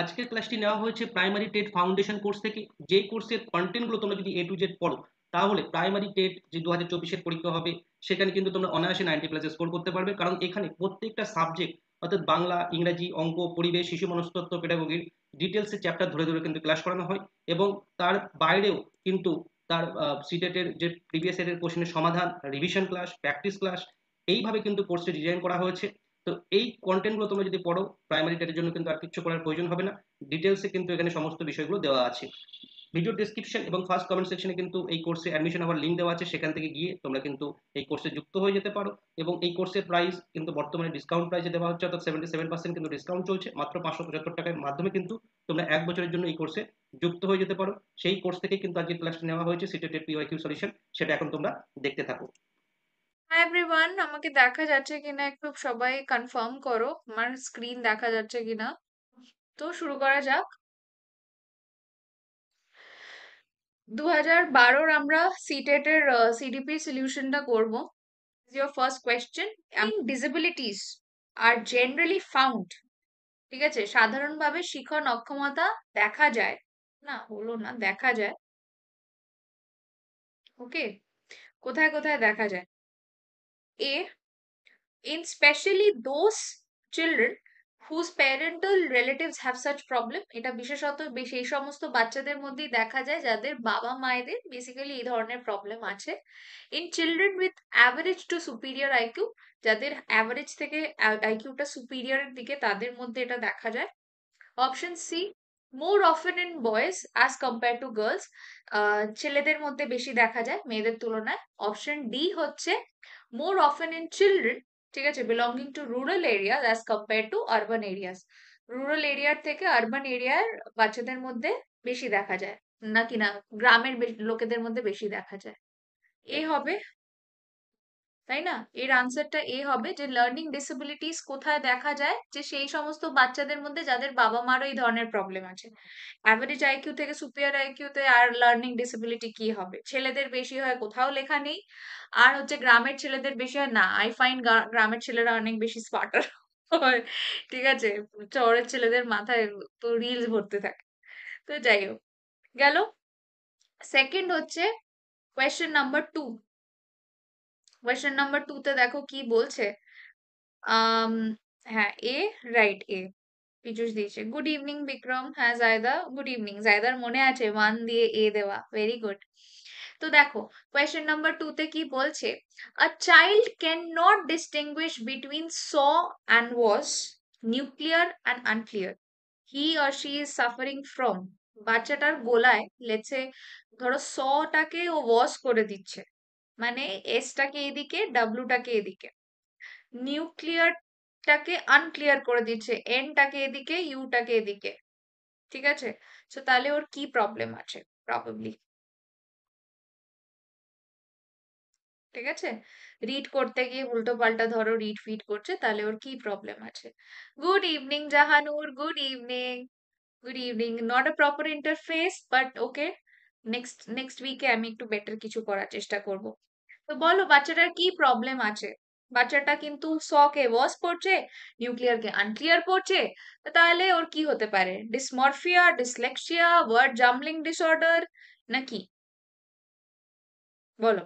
আজকের ক্লাসটি নেওয়া হয়েছে প্রাইমারি টেট ফাউন্ডেশন কোর্স থেকে। যেই কোর্সের কন্টেন্টগুলো তোমরা যদি এ টু জেড পড়ো, তাহলে প্রাইমারি টেট যে 2024-এর পরীক্ষা হবে, সেখানে কিন্তু তোমরা অনায়াসে 90+ স্কোর করতে পারবে। কারণ এখানে প্রত্যেকটা সাবজেক্ট, অর্থাৎ বাংলা, ইংরাজি, অঙ্ক, পরিবেশ, শিশু মনস্তত্ত্ব, পেডাগোগির ডিটেলসে চ্যাপ্টার ধরে ধরে কিন্তু ক্লাস করানো হয়। এবং তার বাইরেও কিন্তু তার সিটেটের যে প্রিভিয়াস ইয়ারের কোশ্চেনের সমাধান, রিভিশন ক্লাস, প্র্যাকটিস ক্লাস, এইভাবে কিন্তু কোর্সটি ডিজাইন করা হয়েছে। তো এই কন্টেন্টগুলো তোমরা যদি পড়ো, প্রাইমারি টেটের জন্য কিন্তু আর কিছু করার প্রয়োজন হবে না। ডিটেলসে কিন্তু এখানে সমস্ত বিষয়গুলো দেওয়া আছে। ভিডিও ডিসক্রিপশন এবং ফার্স্ট কমেন্ট সেকশনে কিন্তু এই কোর্সে অ্যাডমিশন হওয়ার লিঙ্ক দেওয়া আছে, সেখান থেকে গিয়ে তোমরা কিন্তু এই কোর্সে যুক্ত হয়ে যেতে পারো। এবং এই কোর্সের প্রাইস কিন্তু বর্তমানে ডিসকাউন্ট প্রাইসে দেওয়া হচ্ছে, অর্থাৎ 77% কিন্তু ডিসকাউন্ট চলছে। মাত্র 575 টাকার মাধ্যমে কিন্তু তোমরা 1 বছরের জন্য এই কোর্সে যুক্ত হয়ে যেতে পারো। সেই কোর্স থেকে কিন্তু আজকে ক্লাসটা নেওয়া হয়েছে, সিটেটের পিওয়াইকিউ সলিউশন। সেটা এখন তোমরা দেখতে থাকো। হাই এভরিওয়ান, আমাকে দেখা যাচ্ছে কিনা একটু সবাই কনফার্ম করো, আমার স্ক্রিন দেখা যাচ্ছে কিনা। তো শুরু করা যাক। 2012-র আমরা সিটেট এর সিডিপি সলিউশনটা করব। Your first question, disabilities are generally found, ঠিক আছে, সাধারণভাবে শিখন অক্ষমতা দেখা যায়, না হলো না, দেখা যায়। ওকে, কোথায় কোথায় দেখা যায়? এ, in specially those children whose parental relatives have such problem, এটা বিশেষত সেই সমস্ত বাচ্চাদের মধ্যেই দেখা যায় যাদের বাবা মায়েদের বেসিক্যালি এই ধরনের প্রবলেম আছে। in children with average to superior IQ, যাদের অ্যাভারেজ থেকে আইকিউটা সুপিরিয়রের দিকে, তাদের মধ্যে এটা দেখা যায়। Option C, more often in boys as compare to girls, ছেলেদের মধ্যে বেশি দেখা যায় মেয়েদের তুলনায়। অপশন ডি হচ্ছে মোর অফেন ইন চিলড্রেন, ঠিক আছে, belonging to rural areas as compare two urban areas, rural এরিয়ার থেকে আরবান এরিয়ার বাচ্চাদের মধ্যে বেশি দেখা যায়, নাকি না গ্রামের লোকেদের মধ্যে বেশি দেখা যায়। এ হবে, তাই না? এর আনসারটা এ হবে, যে লার্নিং ডিসেবিলিটিস কোথায় দেখা যায়, যে সেই সমস্ত বাচ্চাদের মধ্যে যাদের বাবা মারও এই ধরনের প্রবলেম আছে। অ্যাভারেজ আইকিউ থেকে সুপিরিয়র আইকিউতে আর লার্নিং ডিসেবিলিটি কি হবে? ছেলেদের বেশি হয়, কোথাও লেখা নেই। আর হচ্ছে গ্রামের ছেলেদের বেশি হয় না, আই ফাইন্ড গ্রামের ছেলেরা অনেক বেশি স্মার্টার হয়, ঠিক আছে। শহরের ছেলেদের মাথায় তো রিলস ভরতে থাকে। তো যাই হোক, গেল। সেকেন্ড হচ্ছে কোয়েশ্চেন নাম্বার 2। কোয়েশ্চেন নাম্বার 2 তে দেখো কি বলছে। আম হ্যাঁ, এ, রাইট, এ পীযূষ দিয়েছে। গুড ইভিনিং বিক্রম, হ্যাঁ জায়দা, গুড ইভিনিং। জায়দার মনে আছে 1 দিয়ে এ দেওয়া, ভেরি গুড। তো দেখো, কোয়েশ্চেন নাম্বার 2 তে কি বলছে, a child can not distinguish between saw and was, nuclear and unclear, he or she is suffering from. বাচ্চাটার গোলায় লেটসে ধরো টাকে ও ওয়াজ করে দিচ্ছে, মানে এসটাকে এদিকে, ডাব্লুটাকে এদিকে, নিউক্লিয়ারটাকে আনক্লিয়ার করে দিচ্ছে, এনটাকে এদিকে, ইউটাকে এদিকে, ঠিক আছে। তো তাহলে ওর কি প্রবলেম আছে প্রবাবলি, ঠিক আছে। রিড করতে গিয়ে উল্টো পাল্টা ধরো রিড ফিড করছে, তাহলে ওর কি প্রবলেম আছে। Good evening Jahanur, good evening. Good evening, not a proper interface but okay, next next উইকে আমি একটু বেটার কিছু করার চেষ্টা করব। তো বলো বাচ্চাটার কি প্রবলেম আছে। বাচ্চাটা কিন্তু স কে ওয়াস পড়ছে, নিউক্লিয়ার কে আনক্লিয়ার পড়ছে। তো তাহলে ওর কি হতে পারে? ডিসমরফিয়া, ডিসলেক্সিয়া, ওয়ার্ড জাম্বলিং ডিসঅর্ডার, নাকি? বলো।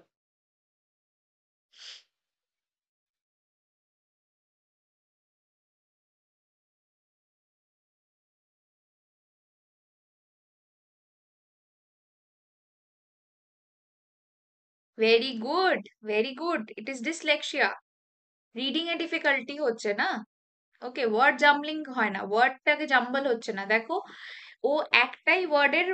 Very good, very good, it is dyslexia. Reading a difficulty হচ্ছে না। ওকে, ওয়ার্ড জাম্বলিং হয় না, ওয়ার্ডটাকে জাম্বল হচ্ছে না, দেখো ও একটাই ওয়ার্ডের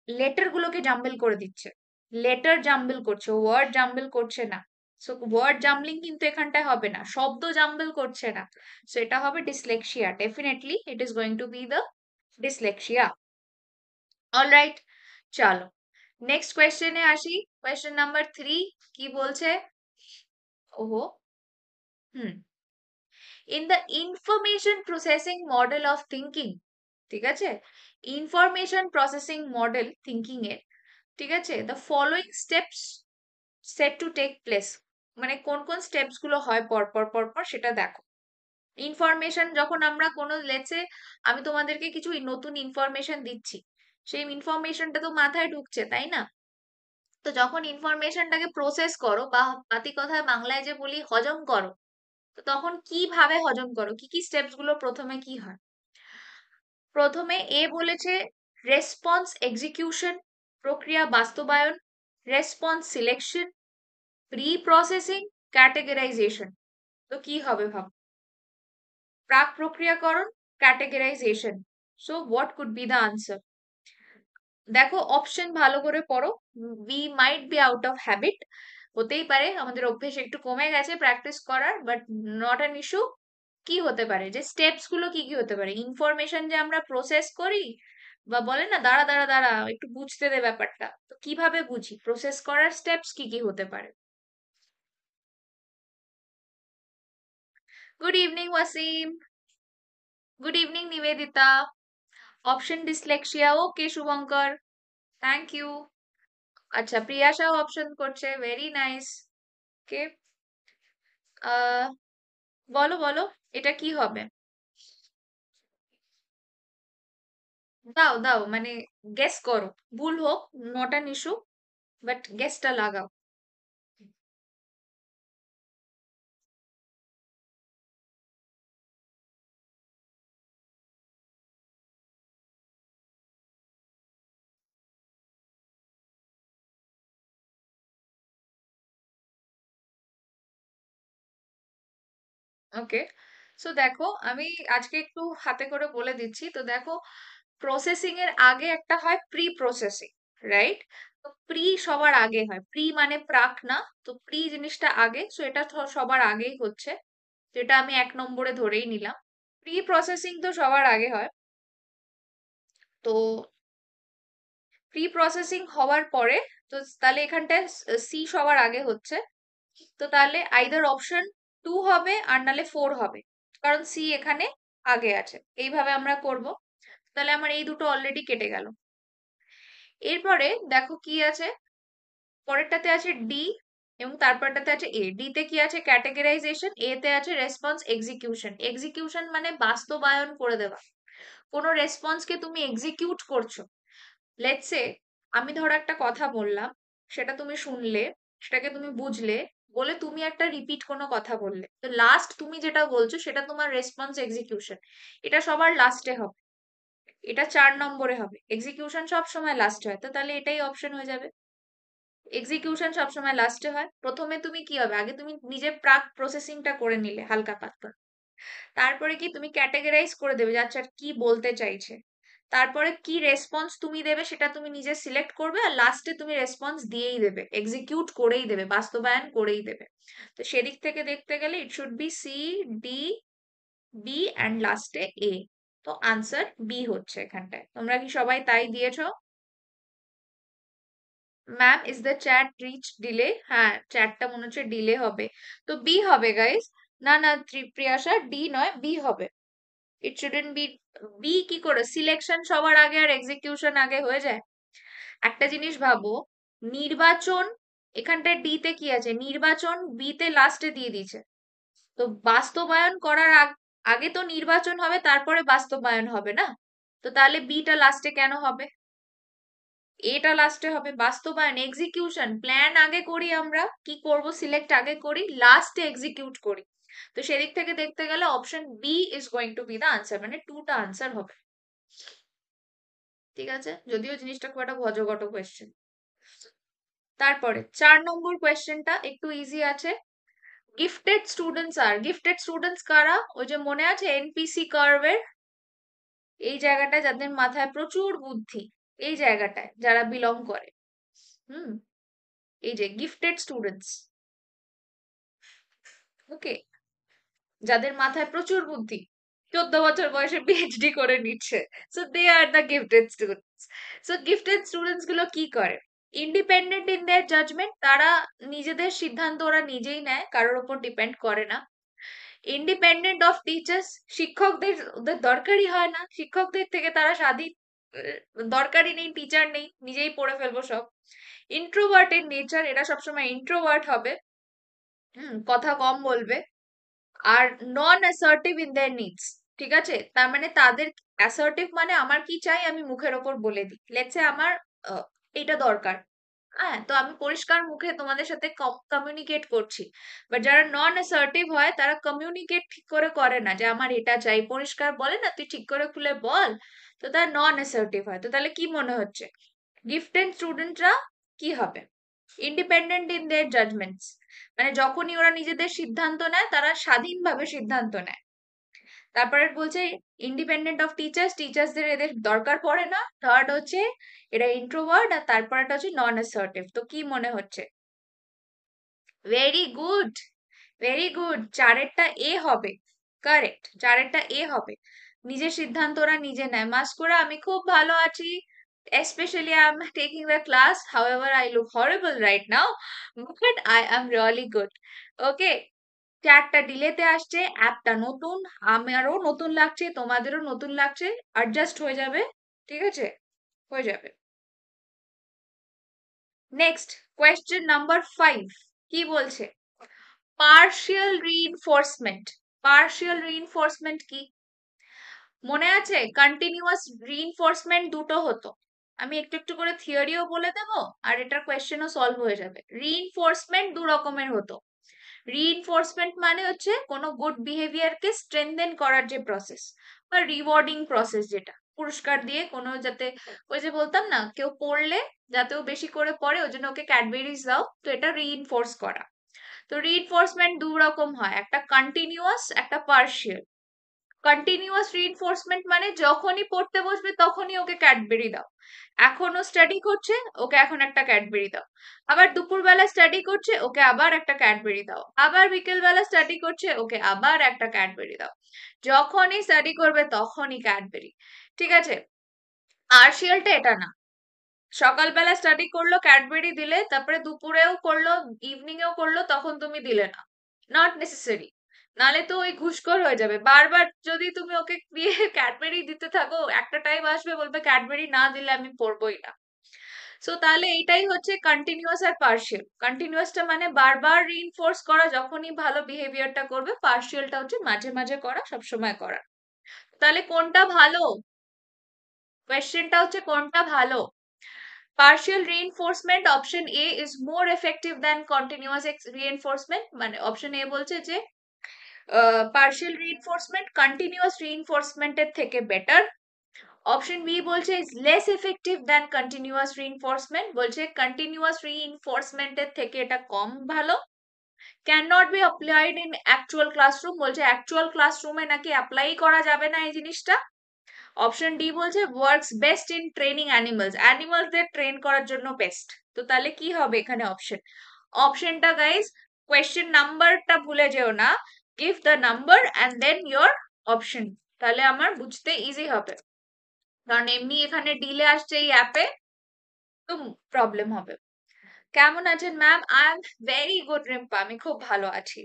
লেটার গুলোকে জাম্বল করে দিচ্ছে, লেটার জাম্বল করছে, ওয়ার্ড জাম্বল করছে না। সো ওয়ার্ড জাম্বলিং কিন্তু এখানটায় হবে না, শব্দ জাম্বল করছে না। সো এটা হবে dyslexia, definitely it is going to be the dyslexia. Alright, চলো নেক্সট কোয়েশ্চেনে আসি। কোয়েশ্চেন নাম্বার 3 কি বলছে? ওহো, hmm, in the information processing model of thinking, ঠিক আছে, ইনফরমেশন প্রসেসিং মডেল থিঙ্কিং এর, ঠিক আছে, the following steps set to take place, মানে কোন কোন স্টেপস গুলো হয় পর পর পর পর সেটা দেখো। ইনফরমেশন যখন আমরা কোনো লেটসে আমি তোমাদেরকে কিছু নতুন ইনফরমেশন দিচ্ছি, সেই ইনফরমেশনটা তো মাথায় ঢুকছে, তাই না? তো যখন ইনফরমেশনটাকে প্রসেস করো, বা পাতি কথায় বাংলায় যে বলি হজম করো, তো তখন কিভাবে হজম করো, কি কি স্টেপস গুলো প্রথমে কি হয়? প্রথমে এ বলেছে রেসপন্স এক্সিকিউশন, প্রক্রিয়া বাস্তবায়ন, response selection, pre processing, categorization. তো কি হবে ভাব? প্রাক প্রক্রিয়াকরণ, categorization. So what could be the answer? দেখো অপশন ভালো করে পড়ো। We might be out of habit, হতেই পারে আমাদের অভ্যেস একটু কমে গেছে প্র্যাকটিস করার, বাট নট অ্যান ইস্যু। কি হতে পারে, যে স্টেপস গুলো কি কি হতে পারে? ইনফরমেশন যে আমরা প্রসেস করি, বা বলে না দাঁড়া দাঁড়া দাঁড়া একটু বুঝতে দে ব্যাপারটা, তো কিভাবে বুঝি, প্রসেস করার স্টেপস কি কি হতে পারে? Good evening Wasim, good evening Nivedita. Option dyslexia, okay Shubhankar, thank you. আচ্ছা প্রিয়াশাও অপশন করছে, ভেরি নাইস। কে আহ বলো বলো, এটা কি হবে? দাও দাও, মানে গেস করো, ভুল হোক নট অ্যান ইস্যু, বাট গেসটা লাগাও। ওকে, সো দেখো আমি আজকে একটু হাতে করে বলে দিচ্ছি। তো দেখো, প্রসেসিং এর আগে একটা হয় প্রি প্রসেসিং, রাইট? তো প্রি সবার আগে হয়, প্রি মানে প্রাক না, তো প্রি জিনিসটা আগে, সো এটা সবার আগেই হচ্ছে, যেটা আমি 1 নম্বরে ধরেই নিলাম। প্রি প্রসেসিং তো সবার আগে হয়। তো প্রি প্রসেসিং হওয়ার পরে, তো তাহলে এখানটায় সি সবার আগে হচ্ছে, তো তাহলে আইদার অপশন 2 হবে আর নালে 4 হবে, কারণ সি এখানে আগে আছে। এইভাবে আমরা করব। তাহলে আমার এই দুটো অলরেডি কেটে গেল। এরপরে দেখো কি আছে, পরেরটাতে আছে ডি, এবং তারপরটাতে আছে এ। ডি তে কি আছে? ক্যাটেগরাইজেশন। এ তে আছে রেসপন্স এক্সিকিউশন। এক্সিকিউশন মানে বাস্তবায়ন করে দেওয়া, কোনো রেসপন্সকে তুমি এক্সিকিউট করছো। লেটস সে আমি ধরো একটা কথা বললাম, সেটা তুমি শুনলে, সেটাকে তুমি বুঝলে, বলে তুমি একটা রিপিট কোনো কথা বললে, তো লাস্ট তুমি যেটা বলছো সেটা তোমার রেসপন্স এক্সিকিউশন। এটা সবার লাস্টে হবে, এটা 4 নম্বরে হবে। এক্সিকিউশন সব সময় লাস্টে হয়, তো তাহলে এটাই অপশন হয়ে যাবে। এক্সিকিউশন সবসময় লাস্টে হয়। প্রথমে তুমি কি হবে, আগে তুমি নিজে প্রাক প্রসেসিংটা করে নিলে হালকা পাতলা, তারপরে কি তুমি ক্যাটেগরাইজ করে দেবে যে আচ্ছা কি বলতে চাইছে, তারপরে কি রেসপন্স তুমি দেবে সেটা তুমি নিজে সিলেক্ট করবে, আর লাস্টে তুমি রেসপন্স দিয়েই দেবে, এক্সিকিউট করেই দেবে, বাস্তবায়ন করেই দেবে। তো সেদিক থেকে দেখতে গেলে it should be C, D, B and লাস্টে এ। তো আনসার বি হচ্ছে এখানটায়। তোমরা কি সবাই তাই দিয়েছো? Ma'am is the chat reach delay? হ্যাঁ, চ্যাটটা মনে হচ্ছে ডিলে হবে, তো বি হবে গাইস। না না প্রিয়াশা, ডি নয়, বি হবে। ইট শুডেন্ট বি। বি কি করে, সিলেকশন সবার আগে আর এক্সিকিউশন আগে হয়ে যায়? একটা জিনিস ভাবো, নির্বাচন, এখানটায় ডি তে কি আছে, নির্বাচন বি তে লাস্টে দিয়ে দিয়েছে, তো বাস্তবায়ন করার আগে তো নির্বাচন হবে, তারপরে বাস্তবায়ন হবে না? তো তাহলে বিটা লাস্টে কেন হবে? এটা লাস্টে হবে। বাস্তবায়ন, এক্সিকিউশন, প্ল্যান আগে করি, আমরা কি করব সিলেক্ট আগে করি, লাস্টে এক্সিকিউট করি। তো সেদিক থেকে দেখতে গেলে option B is going to be the answer, মানে 2টা আনসার হবে। ঠিক আছে, যদিও জিনিসটা খুব একটা ভজঘট কোয়েশ্চেন। তারপরে 4 নম্বর কোয়েশ্চেনটা একটু ইজি আছে। Gifted students are, gifted students কারা? ওই যে মনে আছে এনপিসি কার্ভের এই জায়গাটায়, যাদের মাথায় প্রচুর বুদ্ধি, এই জায়গাটায় যারা বিলং করে। হুম, এই যে গিফটেড স্টুডেন্টস, ওকে, যাদের মাথায় প্রচুর বুদ্ধি, 14 বছর বয়সে পিএইচডি করে নিচ্ছে, so they are the gifted students. So gifted students গুলো কি করে? ইন্ডিপেন্ডেন্ট ইন দেয়ার জাজমেন্ট, তারা নিজেদের সিদ্ধান্ত ওরা নিজেই নেয়, কারোর উপর ডিপেন্ড করে না। ইন্ডিপেন্ডেন্ট অফ টিচার্স, শিক্ষকদের ওদের দরকারই হয় না, শিক্ষকদের থেকে তারা স্বাধীন, দরকারই নেই, টিচার নেই, নিজেই পড়ে ফেলবো সব। ইন্ট্রোভার্ট ইন নেচার, এরা সবসময় ইন্ট্রোভার্ট হবে, কথা কম বলবে। আর নন অ্যাসার্টিভ ইন দেয়ার নিডস। ঠিক আছে, তার মানে তাদের অ্যাসার্টিভ মানে আমার কি চাই আমি মুখের ওপর বলে দিই, লেটস সে আমার এটা দরকার, হ্যাঁ, তো আমি পরিষ্কার মুখে তোমাদের সাথে কমিউনিকেট করছি। বাট যারা নন অ্যাসার্টিভ হয় তারা কমিউনিকেট ঠিক করে করে না যে আমার এটা চাই, পরিষ্কার বলে না তুই ঠিক করে খুলে বল, তো তারা নন অ্যাসার্টিভ হয়। তো তাহলে কি মনে হচ্ছে গিফটেড স্টুডেন্টরা কি হবে? ইন্ডিপেন্ডেন্ট ইন দেয়ার জাজমেন্টস, মানে যখনই ওরা নিজেদের সিদ্ধান্ত নেয় তারা স্বাধীনভাবে সিদ্ধান্ত নেয়। তারপরে বলছে ইন্ডিপেন্ডেন্ট অফ টিচার্স, টিচার্সদের এদের দরকার পড়ে না। থার্ড হচ্ছে এরা ইন্ট্রোভার্ট, আর তারপরেটা হচ্ছে নন অ্যাসার্টিভ। তো কি মনে হচ্ছে? ভেরি গুড, ভেরি গুড, চারেরটা এ হবে। কারেক্ট, চারেরটা এ হবে। নিজের সিদ্ধান্ত ওরা নিজে নেয়। মাস্কুরা আমি খুব ভালো আছি, especially I'm taking the class, however I look horrible right now, but I am really good. Okay, চারটা ডিলেতে আসছে, অ্যাপটা নতুন, আমারও নতুন লাগছে, তোমাদেরও নতুন লাগছে, অ্যাডজাস্ট হয়ে যাবে। ঠিক আছে, হয়ে যাবে। নেক্সট কোয়েশ্চেন নাম্বার 5 কি বলছে? Partial reinforcement. পার্শিয়াল রিইনফোর্সমেন্ট কি মনে আছে? কন্টিনিউয়াস রিইনফোর্সমেন্ট দুটো হতো, আমি একটু একটু করে থিওরিও বলে দেব আর এটার কোয়েশ্চেনও সলভ হয়ে যাবে। রিইনফোর্সমেন্ট দু রকমের হতো। রিইনফোর্সমেন্ট মানে হচ্ছে কোনো গুড বিহেভিয়ারকে স্ট্রেনদেন করার যে প্রসেস বা রিওয়ার্ডিং প্রসেস, যেটা পুরস্কার দিয়ে কোনো যাতে, ওই যে বলতাম না কেউ পড়লে যাতে ও বেশি করে পড়ে ওই জন্য ওকে ক্যাডবেরিজ দাও, তো এটা রিইনফোর্স করা। তো রিইনফোর্সমেন্ট দু রকম হয়, একটা কন্টিনিউয়াস একটা পার্শিয়াল। কন্টিনিউয়াস রিইনফোর্সমেন্ট মানে যখনই পড়তে বসবে তখনই ওকে ক্যাডবেরি দাও। এখনো স্টাডি করছে, ওকে এখন একটা ক্যাডবেরি দাও। আবার দুপুরবেলা স্টাডি করছে, ওকে আবার একটা ক্যাডবেরি দাও। আবার বিকেলবেলা স্টাডি করছে, ওকে আবার একটা ক্যাডবেরি দাও। যখনই স্টাডি করবে তখনই ক্যাডবেরি। ঠিক আছে, পার্শিয়ালটা এটা না। সকালবেলা স্টাডি করলো ক্যাডবেরি দিলে, তারপরে দুপুরেও করলো ইভিনিং এও করলো, তখন তুমি দিলে না, নট নেসেসারি। নালে তো ওই ঘুষখোর হয়ে যাবে। বারবার যদি তুমি ওকে দিয়ে ক্যাডবেরি দিতে থাকো, একটা টাইম আসবে বলবে ক্যাডবেরি না দিলে আমি পড়বোই না। সো তাহলে এইটাই হচ্ছে কন্টিনিউয়াস আর পার্শিয়াল। কন্টিনিউয়াসটা মানে বারবার রিইনফোর্স করা যখনই ভালো বিহেভিয়ারটা করবে, পার্শিয়ালটা হচ্ছে মাঝে মাঝে করা, সবসময় করা। তাহলে কোনটা ভালো? কোয়েশ্চেনটা হচ্ছে কোনটা ভালো? Partial reinforcement option A is more effective than continuous reinforcement, মানে অপশন এ বলছে যে পার্শিয়াল রিইনফোর্সমেন্ট কন্টিনিউয়াস রিইনফোর্সমেন্ট এর থেকে বেটার। অপশন বি বলছে is less effective than continuous reinforcement, বলছে কন্টিনিউয়াস রিইনফোর্সমেন্ট এর থেকে এটা কম ভালো। Can not be applied in actual classroom, বলছে অ্যাকচুয়াল ক্লাসরুমে নাকি অ্যাপ্লাই করা যাবে না এই জিনিসটা। অপশন ডি বলছে works best in training animals, অ্যানিমালসদের ট্রেন করার জন্য বেস্ট। তো তাহলে কি হবে এখানে অপশন? অপশনটা গাইস, কোয়েশ্চেন নাম্বারটা ভুলে যেও না, give the number and then your option, তাহলে আমার বুঝতে ইজি হবে। কারণ এমনি এখানে ডিলে আসছে এই অ্যাপে, তো প্রবলেম হবে। কেমন আছেন ma'am? I am very good Rimpa, আমি খুব ভালো আছি।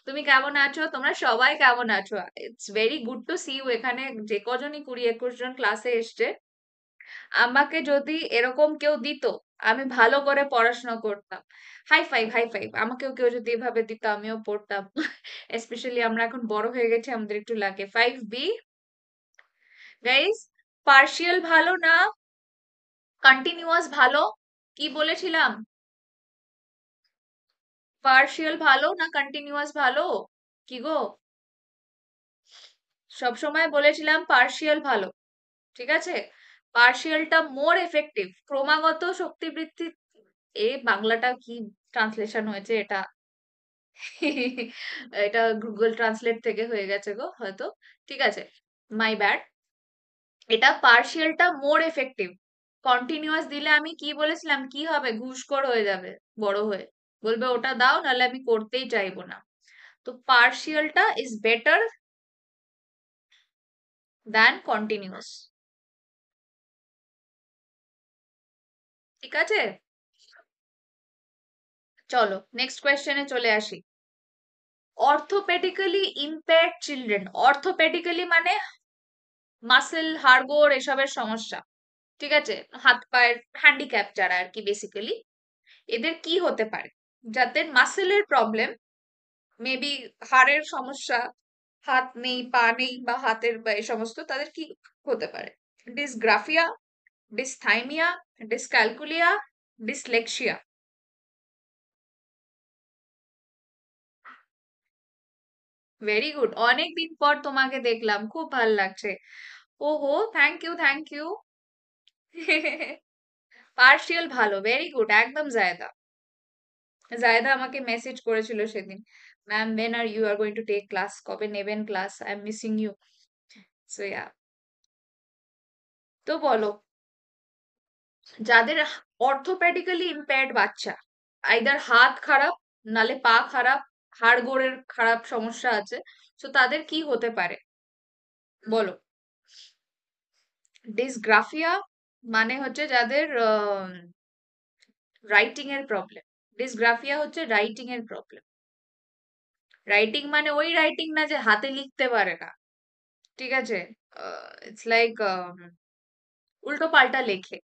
তুমি কেমন আছো? তোমরা সবাই কেমন আছো? It's very good to see you. এখানে যে কজনই 20-21 জন ক্লাসে এসছে, আমাকে যদি এরকম কেউ দিত আমি ভালো করে পড়াশোনা করতাম। হাই ফাইভ, হাই ফাইভ, আমাকেও কেউ যদি এভাবে দিত আমিও পড়তাম। স্পেশালি আমরা এখন বড় হয়ে গেছি, আমাদের একটু লাগে। 5B গাইস, পার্শিয়াল ভালো না কন্টিনিউয়াস ভালো? কি বলেছিলাম? পার্শিয়াল ভালো না কন্টিনিউয়াস ভালো? কি গো, সব সময় বলেছিলাম পার্শিয়াল ভালো। ঠিক আছে, পার্শিয়ালটা মোর এফেক্টিভ, ক্রমাগত শক্তি বৃদ্ধি। এ বাংলাটা কি ট্রান্সলেশন হয়েছে এটা? এটা গুগল ট্রান্সলেট থেকে হয়ে গেছে গো হয়তো। ঠিক আছে, মাই ব্যাড। এটা পার্শিয়ালটা মোর এফেক্টিভ। কন্টিনিউয়াস দিলে আমি কি বলেছিলাম, কি হবে? ঘুষখোর হয়ে যাবে বড় হয়ে, বলবে ওটা দাও নাহলে আমি করতেই চাইবো না। তো পার্শিয়ালটা ইজ বেটার দ্যান কন্টিনিউয়াস। ঠিক আছে, চলো নেক্সট কোয়েশ্চেনে চলে আসি। অর্থোপেডিক্যালি ইম্পেয়ার্ড চিলড্রেন, অর্থোপেডিক্যালি মানে মাসেল হাড়গোড় এসবের সমস্যা, ঠিক আছে, হাত পায়ের হ্যান্ডিক্যাপ যারা আর কি বেসিক্যালি, এদের কি হতে পারে? যাদের মাসেলের প্রবলেম, মেবি হাড়ের সমস্যা, হাত নেই পা নেই বা হাতের বা এই সমস্ত, তাদের কি হতে পারে? Dysgraphia, dysthymia, dyscalculia, dyslexia. Very good, অনেকদিন পর তোমাকে দেখলাম, খুব ভাল লাগছে। ওহো, thank you thank you. Partial ভালো, ভেরি গুড, একদম জায়দা। জায়দা আমাকে মেসেজ করেছিল সেদিন, ma'am when are you are going to take class, কবে নেবেন ক্লাস, I am missing you. So yeah, তো বলো, যাদের অর্থোপেডিক্যালি ইম্পেয়ার্ড বাচ্চা, আইদার হাত খারাপ, নালে পা খারাপ, হাড় গোড়ের খারাপ সমস্যা আছে, তো তাদের কি হতে পারে বলো? ডিসগ্রাফিয়া মানে হচ্ছে যাদের রাইটিং এর প্রবলেম। ডিসগ্রাফিয়া হচ্ছে রাইটিং এর প্রবলেম। রাইটিং মানে ওই রাইটিং না যে হাতে লিখতে পারে না, ঠিক আছে? ইটস লাইক উল্টো পাল্টা লেখে,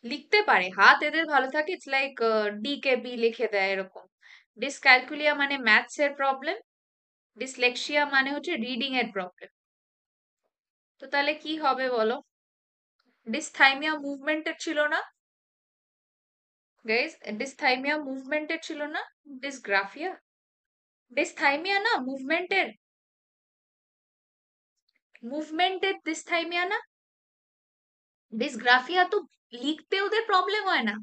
লিখতে পারে, হাত এদের ভালো থাকে, ইটস লাইক ডিকেবি লিখে দেয় এরকম। ডিসক্যালকুলিয়া মানে ম্যাথস এর প্রবলেম। ডিসলেক্সিয়া মানে হচ্ছে রিডিং এর প্রবলেম। তো তাহলে কি হবে বলো? ডিসথাইমিয়া মুভমেন্টের ছিল না গাইস? ডিসথাইমিয়া মুভমেন্টের ছিল না? ডিসগ্রাফিয়া, ডিসথাইমিয়া না মুভমেন্টের, মুভমেন্টের ডিসথাইমিয়া না? ডিসগ্রাফিয়া তো লিখতে ওদের প্রবলেম হয় না,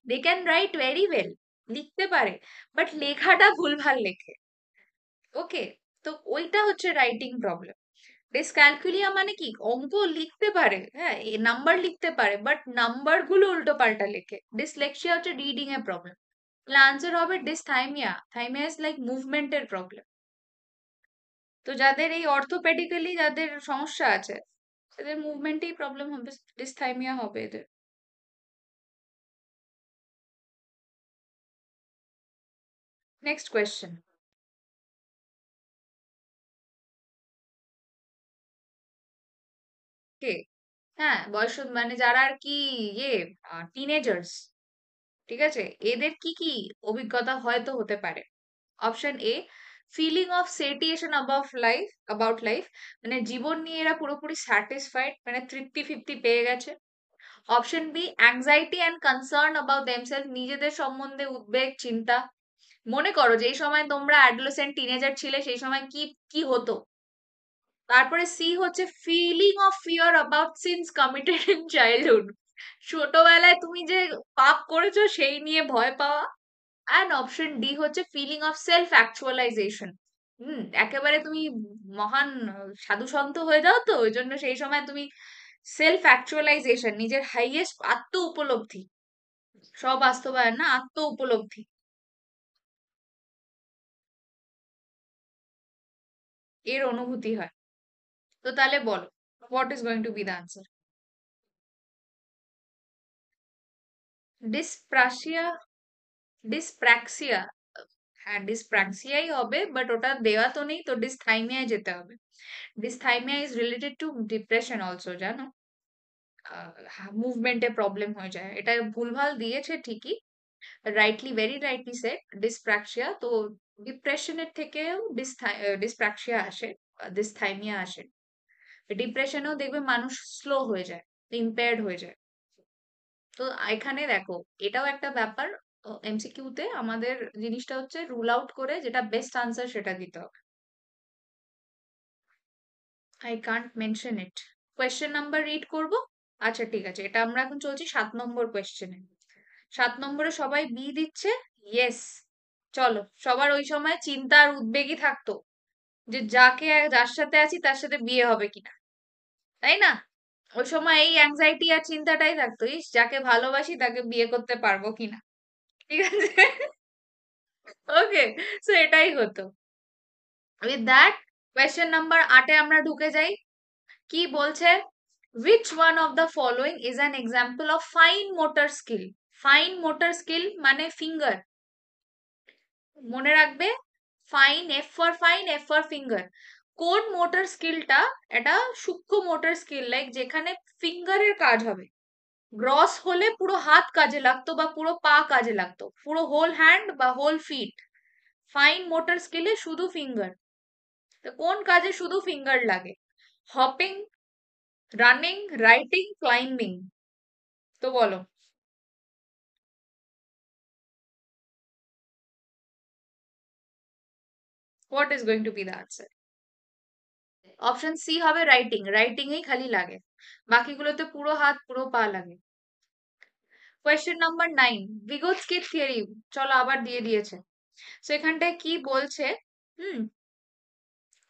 they can write very well, লিখতে পারে, বাট লেখাটা ভুলভাল লেখে। ওকে, তো ওইটা হচ্ছে রাইটিং প্রবলেম। ডিসক্যালকুলিয়া মানে কি, অঙ্ক লিখতে পারে, হ্যাঁ নাম্বার লিখতে পারে, বাট নাম্বার গুলো উল্টো পাল্টা লেখে। ডিসলেক্সিয়া হচ্ছে রিডিং এর প্রবলেম। তাহলে আনসার হবে ডিসথাইমিয়া। থাইমিয়া ইজ লাইক মুভমেন্টের প্রবলেম। তো যাদের এই অর্থোপেডিক্যালি যাদের সমস্যা আছে, এদের মুভমেন্টেই প্রবলেম হবে, ডিসথাইমিয়া হবে এদের। Next question. কে? হ্যাঁ, বয়স মানে যারা আর কি ইয়ে টিনেজার্স, ঠিক আছে, এদের কি কি অভিজ্ঞতা হয়তো হতে পারে? Option A, feeling of satiation about life, মানে জীবন নিয়ে এরা পুরোপুরি স্যাটিসফাইড, মানে তৃপ্তি ফিপ্তি পেয়ে গেছে। Option B, anxiety and concern about themselves, নিজেদের সম্বন্ধে উদ্বেগ চিন্তা। মনে করো যে এই সময় তোমরা অ্যাডোলেসেন্ট টিনেজার ছিলে, সেই সময় কি কি হতো। তারপরে সি হচ্ছে feeling of fear about sins committed in childhood, ছোটবেলায় তুমি যে পাপ করেছো সেই নিয়ে ভয় পাওয়া। অ্যান্ড অপশন ডি হচ্ছে ফিলিং অফ সেলফ অ্যাকচুয়ালাইজেশন। একেবারে তুমি মহান সাধু সন্ত হয়ে যাও, তো ওই জন্য সেই সময় তুমি সেলফ অ্যাকচুয়ালাইজেশন, নিজের হাইয়েস্ট আত্ম উপলব্ধি, সব বাস্তবায়ন না, আত্ম উপলব্ধি, এর অনুভূতি হয়। তো তাহলে বলো, what is going to be the answer? Dyspraxia, dyspraxia, হ্যাঁ ডিসপ্র্যাক্সিয়াই হবে, বাট ওটা দেওয়া তো নেই, তো ডিসথাইমিয়ায় যেতে হবে। Dysthymia is related to depression also, জানো? মুভমেন্টে প্রবলেম হয়ে যায়, এটা ভুলভাল দিয়েছে ঠিকই, rightly, very rightly said dyspraxia. তো ডিপ্রেশনের থেকেও ডিসপ্রাক্সিয়া আসে, ডিসথাইমিয়া আসে। ডিপ্রেশনেও দেখবে মানুষ স্লো হয়ে যায়, ইম্পেয়ার্ড হয়ে যায়। তো এখানে দেখো, এটাও একটা ব্যাপার, এমসিকিউ তে আমাদের জিনিসটা হচ্ছে রুল আউট করে যেটা বেস্ট আনসার সেটা দিতে হবে। I can't mention it. Question number read করব। আচ্ছা ঠিক আছে, এটা আমরা এখন চলছি 7 নম্বর কোয়েশ্চেনে। 7 নম্বরে সবাই বি দিচ্ছে, ইয়েস। চলো, সবার ওই সময় চিন্তা আর উদ্বেগই থাকতো যে যার সাথে আছি তার সাথে বিয়ে হবে কিনা, তাই না? ওই সময় এই অ্যাংজাইটি আর চিন্তাটাই থাকতো, ইস যাকে ভালোবাসি তাকে বিয়ে করতে পারবো কিনা, ঠিক আছে? ওকে, সো এটাই হতো। উইথ দ্যাট, কোয়েশ্চেন নাম্বার 8-এ আমরা ঢুকে যাই। কি বলছে? which one of the following is an example of fine motor skill? Fine motor skill মানে ফিঙ্গার, মনে রাখবে, fine, F for fine, F for finger. কোন মোটর স্কিলটা এটা সূক্ষ্ম মোটর স্কিল, লাইক যেখানে ফিঙ্গারের কাজ হবে, গ্রস হলে পুরো হাত কাজে লাগতো বা পুরো পা কাজে লাগতো, পুরো হোল হ্যান্ড বা হোল ফিট, ফাইন মোটর স্কিলে শুধু ফিঙ্গার, তো কোন কাজে শুধু ফিঙ্গার লাগে? Hopping, running, writing, climbing. তো বলো। What is going to be the answer? Option C হবে রাইটিং, রাইটিং এই খালি লাগে, বাকিগুলোতে পুরো হাত পুরো পা লাগে। কোয়েশ্চেন নাম্বার 9, ভিগোটস্কি থিওরি, চলো আবার দিয়ে দিয়েছে। তো এখানটায় কি বলছে? হুম,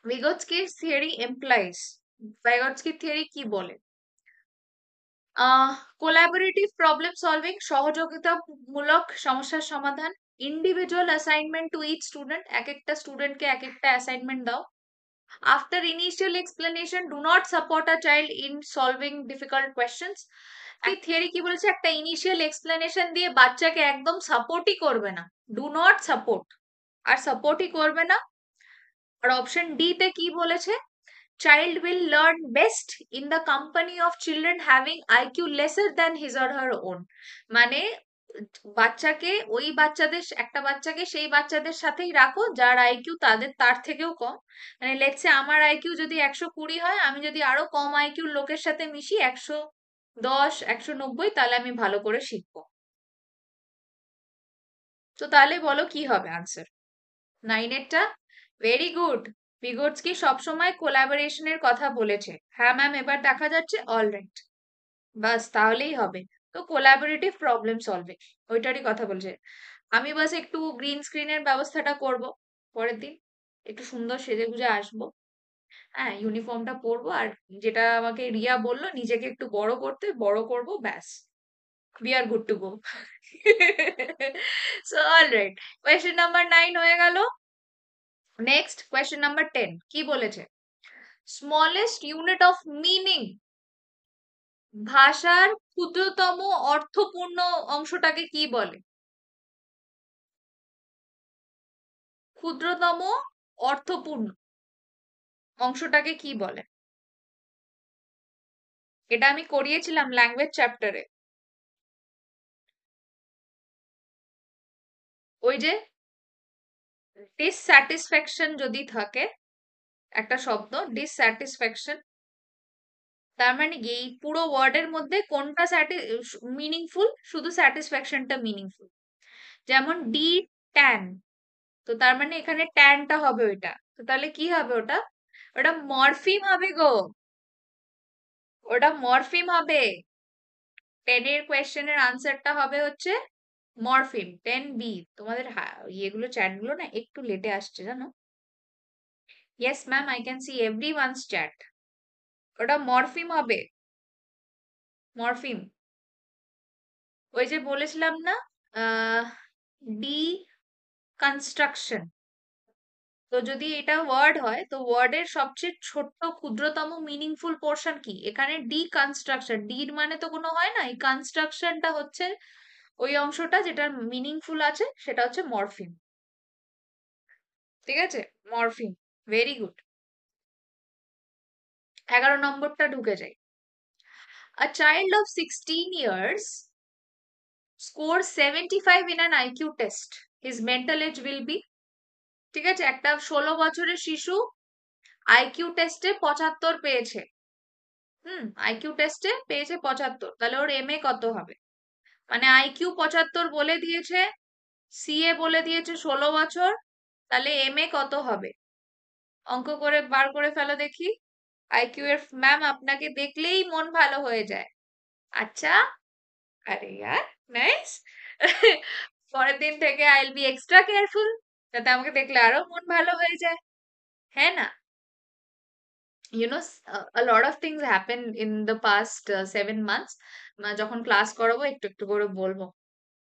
Vygotsky theory employs, Vygotsky theory কি বলে? কোলাবোরেটিভ প্রবলেম সলভিং, সহযোগিতামূলক সমস্যার সমাধান, individual assignment to each student, এক একটা স্টুডেন্টকে এক একটা অ্যাসাইনমেন্ট দাও। After initial explanation, do not support a child in solving difficult questions. এই থিওরি কি বলেছে? একটা ইনিশিয়াল এক্সপ্লেনেশন দিয়ে বাচ্চাকে একদম সাপোর্টই করবে না, ডু নট সাপোর্ট, আর সাপোর্টই করবে না। আর অপশন ডি তে কি বলেছে? Child will learn best in the company of children having IQ lesser than his or her own. মানে বাচ্চাকে, ওই বাচ্চাদের, একটা বাচ্চাকে সেই বাচ্চাদের সাথেই রাখো যার আইকিউ তার থেকেও কম। মানে লেটস সে আমার আইকিউ যদি 120 হয়, আমি যদি আরো কম আইকিউর লোকের সাথে মিশি 110, 190, তাহলে আমি ভালো করে শিখবো। তো তাহলে বলো কি হবে আনসার? 9 এরটা? Very good. ভিগোটস্কি সবসময় কোলাবোরেশনের কথা বলেছে। হ্যাঁ ম্যাম, এবার দেখা যাচ্ছে। অলরাইট, বাস তাহলেই হবে। তো কোলাবোরেটিভ প্রবলেম সলভিং, ওইটারই কথা বলছে। আমি বাস একটু গ্রিন স্ক্রিনের ব্যবস্থাটা করব পরের দিন, একটু সুন্দর সেজে গুজে আসবো। হ্যাঁ, ইউনিফর্মটা পরবো, আর যেটা আমাকে রিয়া বললো নিজেকে একটু বড় করতে, বড় করব, ব্যাস, we are good to go. So all right, question number 9 হয়ে গেল। নেক্সট question number 10 কি বলেছে? স্মলেস্ট ইউনিট অফ মিনিং, ভাষার ক্ষুদ্রতম অর্থপূর্ণ অংশটাকে কি বলে? ক্ষুদ্রতম অর্থপূর্ণ অংশটাকে কি বলে? এটা আমি করিয়েছিলাম ল্যাঙ্গুয়েজ চ্যাপ্টারে। ওই যে ডিসস্যাটিসফ্যাকশন যদি থাকে, একটা শব্দ ডিসস্যাটিসফ্যাকশন, তার মানে কি এই পুরো ওয়ার্ডের মধ্যে কোনটা মিনিংফুল? শুধু স্যাটিসফ্যাকশনটা মিনিংফুল। যেমন ডি ট্যান, তো তার মানে এখানে ট্যানটা হবে ওইটা, তো তাহলে কি হবে ওটা? ওটা মরফিম হবে গো, ওটা মরফিম হবে। 10 এর কোয়েশ্চেনের আনসারটা হবে হচ্ছে মরফিম। 10B। তোমাদের ইয়েগুলো চ্যাটগুলো না একটু লেটে আসছে জানো। Yes ma'am, I can see everyone's chat. ওটা মরফিম হবে, মরফিম। ওই যে বলেছিলাম না, ডি কনস্ট্রাকশন। তো যদি এটা ওয়ার্ড হয়, তো ওয়ার্ডের সবচেয়ে ছোট্ট ক্ষুদ্রতম মিনিংফুল পোর্শন কি? এখানে ডি কনস্ট্রাকশন, ডির মানে তো কোনো হয় না, এই কনস্ট্রাকশনটা হচ্ছে ওই অংশটা যেটার মিনিংফুল আছে, সেটা হচ্ছে মরফিম। ঠিক আছে, মরফিম। Very good. 11 নম্বরটা ঢুকে যাই। A child of 16 years scores 75 in an IQ test. His mental age will be, ঠিক আছে, একটা 16 বছরের শিশু আইকিউ টেস্টে 75 পেয়েছে। আইকিউ টেস্টে পেয়েছে 75, তাহলে ওর এম এ কত হবে? মানে আইকিউ 75 বলে দিয়েছে, সিএ বলে দিয়েছে 16 বছর, তাহলে এম এ কত হবে? অঙ্ক করে বার করে ফেলো দেখি। আইকিউ এর ম্যাম আপনাকে দেখলেই মন ভালো হয়ে যায়। আচ্ছা, আরে ইয়ার, নাইস। পরের দিন থেকে I will be extra careful, যাতে আমাকে দেখলে আরো মন ভালো হয়ে যায়। হ্যাঁ না? A lot of things happened in the past 7 months. যখন ক্লাস করাবো একটু একটু করে বলবো।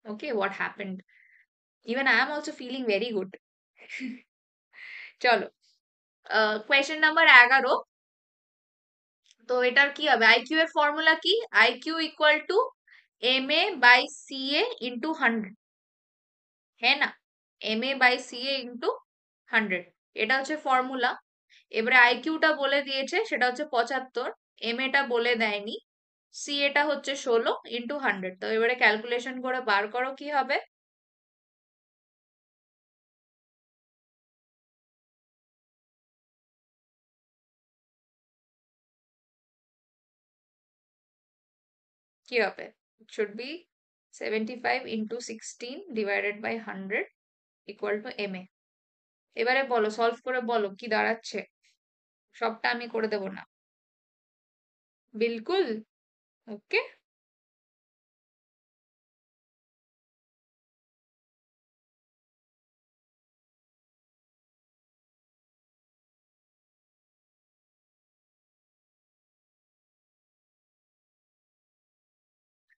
ওকে, what happened? Even I am also feeling very good. চলো, কোয়েশ্চেন নাম্বার 11। তো এটার কি হবে? আইকিউ এর ফর্মুলা কি? IQ equal to MA/CA × 100। হ্যাঁ না? MA/CA × 100, এটা হচ্ছে ফর্মুলা। এবারে আইকিউটা বলে দিয়েছে, সেটা হচ্ছে 75, MA টা বলে দেয়নি, CA টা হচ্ছে 16 × 100। তো এবারে ক্যালকুলেশন করে বার করো কি হবে। কি হবে? It should be 75 into 16 divided by 100 equal to ma. এবারে বলো, সলভ করে বলো কি দাঁড়াচ্ছে। সবটা আমি করে দেব না। বিলকুল। ওকে।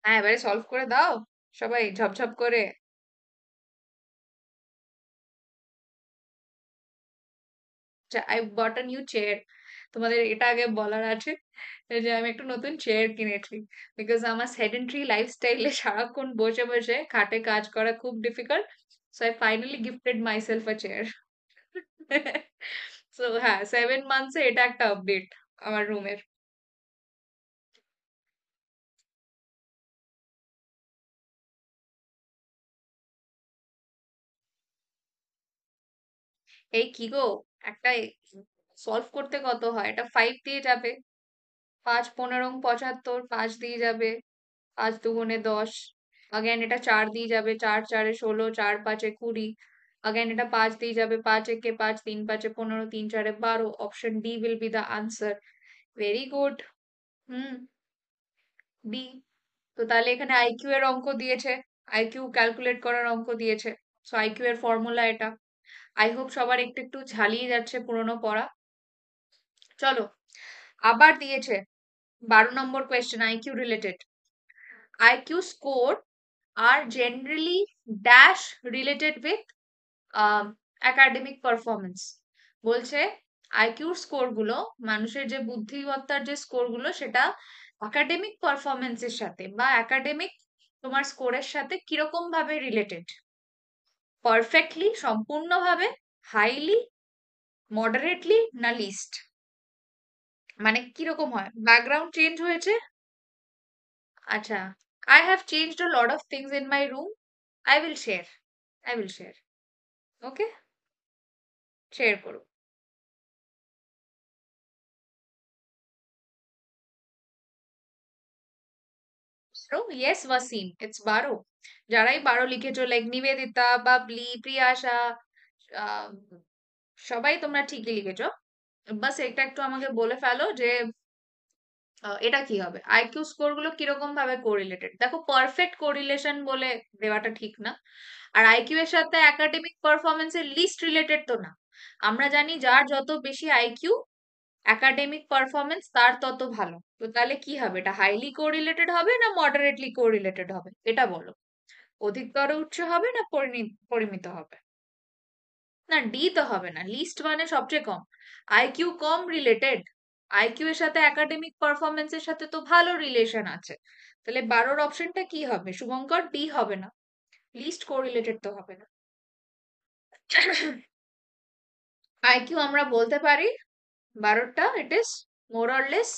হ্যাঁ, এবারে সলভ করে দাও সবাই ঝপঝপ করে। I bought a new chair. তোমাদের এটা আগে বলার আছে যে আমি একটা নতুন চেয়ার কিনেছি, বিকজ আমার সেডেন্টারি লাইফস্টাইলে সারাক্ষণ বসে বসে খাটে কাজ করা খুব difficult. So I finally gifted my self a chair. So হ্যাঁ, 7 মান্থসে এটা একটা আপডেট আমার রুমের। এই কি গো, একটা সলভ করতে কত হয়? এটা 5 দিয়ে যাবে। 5 15 75, 5 দিয়ে যাবে। 5 2 গুণে 10। अगेन এটা 4 দিয়ে যাবে, 4 4 এ 16, 4 5 এ 20। अगेन এটা 5 দিয়ে যাবে, 5 1 এ 5, 3 5 এ 15, 3 4 এ 12। Option D will be the answer. Very good. Hmm, D. তো তাহলে এখানে আইকিউ এর অঙ্ক দিয়েছে, আইকিউ ক্যালকুলেট করার অঙ্ক দিয়েছে। সো আইকিউ এর ফর্মুলা এটা। আই হোপ সবার একটু একটু ঝালিয়ে যাচ্ছে পুরনো পড়া। চলো, আবার দিয়েছে 12 নম্বর question, IQ related. IQ score are generally dash related with academic performance. বলছে আইকিউর স্কোর গুলো, মানুষের যে বুদ্ধিমত্তার যে স্কোর গুলো, সেটা একাডেমিক পারফরমেন্সের সাথে বা একাডেমিক তোমার স্কোরের সাথে কিরকম ভাবে রিলেটেড। পারফেক্টলি, সম্পূর্ণভাবে, হাইলি, মডারেটলি, না লিস্ট? মানে কিরকম হয়? ব্যাকগ্রাউন্ড চেঞ্জ হয়েছে? আচ্ছা, I have changed a lot of things in my room. I will share. I will share. Okay? Share করো। Yes Wasim, it's 12। যারাই 12 লিখেছো, লাইক নিবেদিতা, বাবলি, প্রিয়াশা, আহ, সবাই তোমরা ঠিকই লিখেছো। বাস এটা একটু আমাকে বলে ফেলো যে এটা কি হবে, আইকিউ স্কোর গুলো কিরকম ভাবে কোরিলেটেড। দেখো, পারফেক্ট কোরিলেশন বলে দেওয়াটা ঠিক না। আর আইকিউ এর সাথে একাডেমিক পারফরমেন্স এর লিস্ট রিলেটেড তো না। আমরা জানি যার যত বেশি আইকিউ, একাডেমিক পারফরমেন্স তার তত ভালো। তো তাহলে কি হবে, এটা হাইলি কোরিলেটেড হবে না মডারেটলি কোরিলেটেড হবে? এটা বলো। অধিকতর উচ্চ হবে না পরিমিত হবে? না, ডি তো হবে না, লিস্ট মানে সবচেয়ে কম। আইকিউ কম রিলেটেড, আইকিউ এর সাথে একাডেমিক পারফরমেন্সের সাথে তো ভালো রিলেশন আছে। তাহলে 12 অপশনটা কি হবে শুভঙ্কর? ডি হবে না, লিস্ট কোরিলেটেড তো হবে না। আইকিউ আমরা বলতে পারি 12টা it is more or less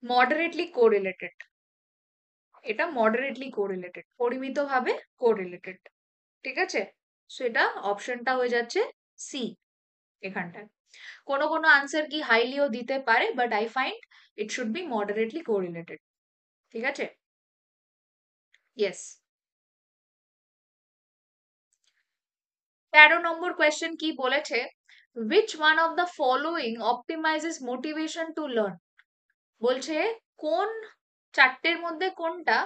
moderately correlated. এটা মডারেটলি কোরিলেটেড, পরিমিত ভাবে কোরিলেটেড। ঠিক আছে? সেটা অপশনটা হয়ে যাচ্ছে সি এখানটায়। কোনো কোনো আনসার কি হাইলিও দিতে পারে, but I find it should B moderately correlated. ঠিক আছে? ইয়েস। 13 নম্বর কোয়েশ্চেন কি বলেছে? which one of the following optimizes motivation to learn? বলছে কোন চারটের মধ্যে কোনটা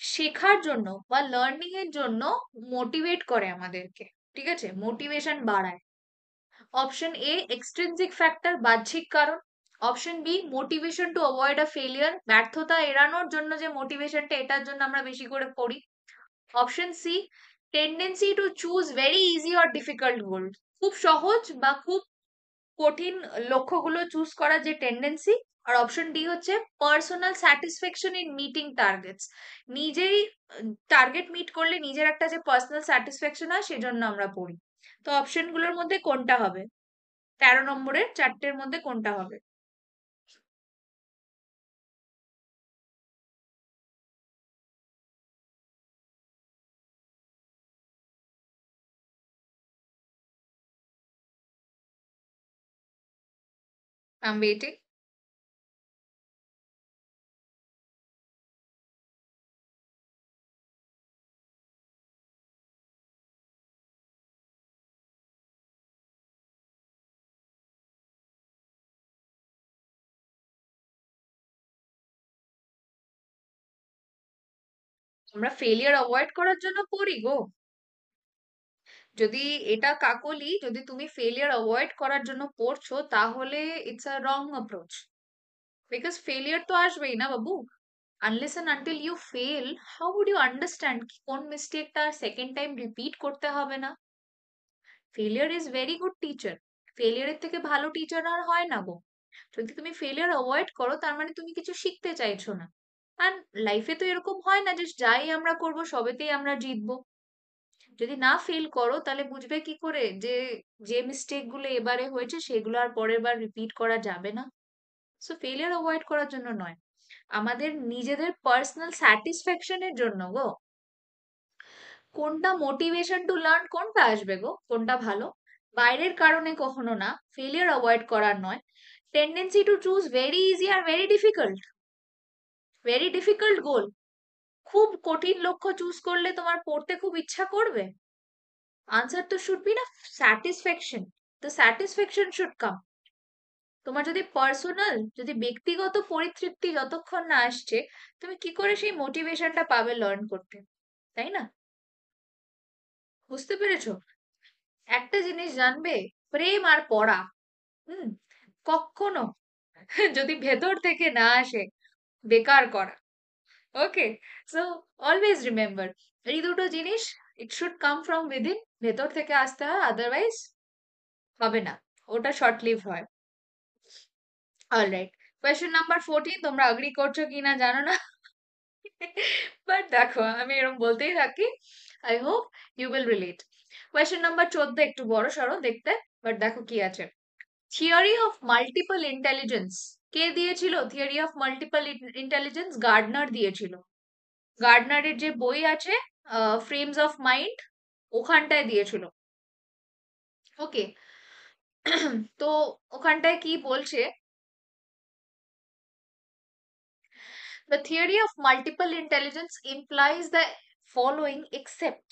শেখার জন্য বা লার্নিং এর জন্য মোটিভেট করে আমাদেরকে, ঠিক আছে, মোটিভেশন বাড়ায়। অপশন এ এক্সট্রিনসিক ফ্যাক্টর, বাহ্যিক কারণ। Option B motivation to avoid a failure, ব্যর্থতা এড়ানোর জন্য যে মোটিভেশনটা, এটার জন্য আমরা বেশি করে পড়ি। Option C tendency to choose very easy or difficult goal, খুব সহজ বা খুব কঠিন লক্ষ্যগুলো চুজ করার যে টেন্ডেন্সি। আর অপশন ডি হচ্ছে personal satisfaction in meeting targets, নিজেই টার্গেট মিট করলে নিজের একটা যে পার্সোনাল স্যাটিসফ্যাকশন হয়, সেজন্য আমরা পড়ি। তো অপশন গুলোর মধ্যে কোনটা হবে? 13 নম্বরের চারটের মধ্যে কোনটা হবে? I am waiting. আমরা ফেলিয়ার অ্যাভয়েড করার জন্য পড়ি গো। যদি এটা কাকলি, যদি তুমি ফেলিয়ার অ্যাভয়েড করার জন্য পড়ছো, তাহলে it's a wrong approach. Because failure তো আসবেই না বাবু। Unless and until you fail, how would you understand কোন মিস্টেকটা সেকেন্ড টাইম রিপিট করতে হবে না? Failure is very good teacher. ফেলিয়ারের থেকে ভালো টিচার আর হয় না গো। যদি তুমি ফেলিয়ার অ্যাভয়েড করো, তার মানে তুমি কিছু শিখতে চাইছো না। আর লাইফে তো এরকম হয় না যে যাই আমরা করব সবেতেই আমরা জিতবো। যদি না ফেল করো, তাহলে বুঝবে কি করে যে যে মিস্টেক গুলো এবারে হয়েছে সেগুলো আর পরের বার রিপিট করা যাবে না? সো ফেলিয়ার অ্যাভয়েড করার জন্য নয়, আমাদের নিজেদের পার্সোনাল স্যাটিসফ্যাকশনের জন্য গো। কোনটা মোটিভেশন টু লার্ন, কোনটা আসবে গো, কোনটা ভালো? বাইরের কারণে কখনো না, ফেলিয়ার অ্যাভয়েড করার নয়। Tendency to choose very easy আর very difficult, very difficult goal. খুব কঠিন লক্ষ্য চুজ করলে তোমার পড়তে খুব ইচ্ছা করবে? আনসার তো শুড বি না satisfaction. The satisfaction should come. তোমার যদি পার্সোনাল, যদি ব্যক্তিগত পরিতৃপ্তি যতক্ষণ না আসছে, তুমি কি করে সেই মোটিভেশনটা পাবে লার্ন করতে? তাই না? বুঝতে পেরেছো? একটা জিনিস জানবে, প্রেম আর পড়া, হুম, কখনো যদি ভেতর থেকে না আসে, বেকার করা। ওকে, সো অলওয়েজ রিমেম্বার, এই দুটো জিনিস it should come from within, ভেতর থেকে আসতে হয়, আদারওয়াইজ হবে না, ওটা শর্ট লিভ হয়। অলরাইট, কোয়েশ্চেন নাম্বার 14, তোমরা এগ্রি করছো কিনা জানো না, বাট দেখো আমি এরকম বলতেই থাকি। I hope you will relate. Question number 14 একটু বড় সড়ো দেখতে, বাট দেখো কি আছে। থিওরি অফ মাল্টিপল ইন্টেলিজেন্স কে দিয়েছিল? Theory of multiple intelligence Gardner দিয়েছিল। গার্ডনারের যে বই আছে, ফ্রেমস অফ মাইন্ড, ওখানটায় দিয়েছিল। ওকে, তো ওখানটায় কি বলছে, the theory of multiple intelligence implies the following except,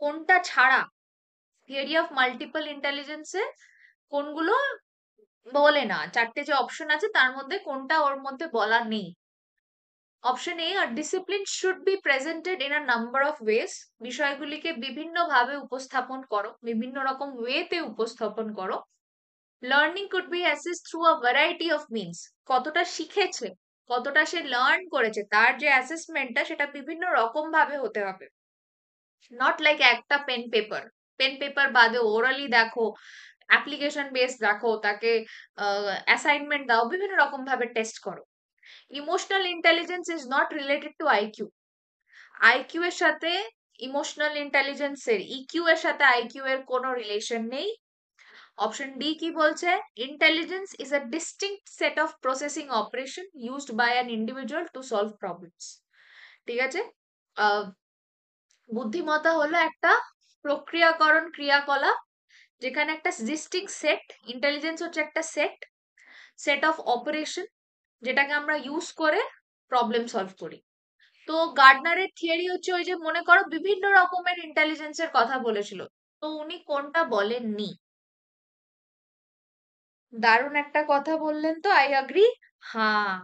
কোনটা ছাড়া? থিওরি অফ মাল্টিপল ইন্টেলিজেন্সে কোনগুলো বলে না, চারটে যে অপশন আছে তার মধ্যে কোনটা ওর মধ্যে বলা নেই? অপশন এ, আর discipline should be presented in a number of ways, বিষয়গুলিকে বিভিন্ন ভাবে উপস্থাপন করো, বিভিন্ন রকম ওয়েতে উপস্থাপন করো। Learning could be assessed through a variety of means, কতটা শিখেছে, কতটা সে লার্ন করেছে, তার যে অ্যাসেসমেন্টটা সেটা বিভিন্ন রকম ভাবে হতে হবে। নট লাইক একটা পেন পেপার, পেন পেপার বাদে ওরালি দেখো, অ্যাপ্লিকেশন বেস দেখো, তাকে অ্যাসাইনমেন্ট দাও, বিভিন্ন রকম ভাবে টেস্ট করো। Emotional intelligence is not related to IQ. IQ এর সাথে ইমোশনাল ইন্টেলিজেন্সের, ইকিউ এর সাথে আইকিউ এর কোনো রিলেশন নেই। অপশন ডি কি বলছে? Intelligence is a distinct set of processing operation used by an individual to solve problems. ঠিক আছে, আহ, বুদ্ধিমত্তা হলো একটা প্রক্রিয়াকরণ ক্রিয়াকলাপ, যেখানে একটা ডিস্টিংক্ট সেট, ইন্টেলিজেন্স হচ্ছে একটা সেট, সেট অফ অপারেশন, যেটাকে আমরা ইউজ করে প্রবলেম সলভ করি। তো গার্ডনারের থিওরি হচ্ছে ওই যে মনে করো বিভিন্ন রকমের ইন্টেলিজেন্সের কথা বলেছিল, তো উনি কোনটা বলেননি? দারুণ একটা কথা বললেন তো, আই অ্যাগ্রি। হ্যাঁ,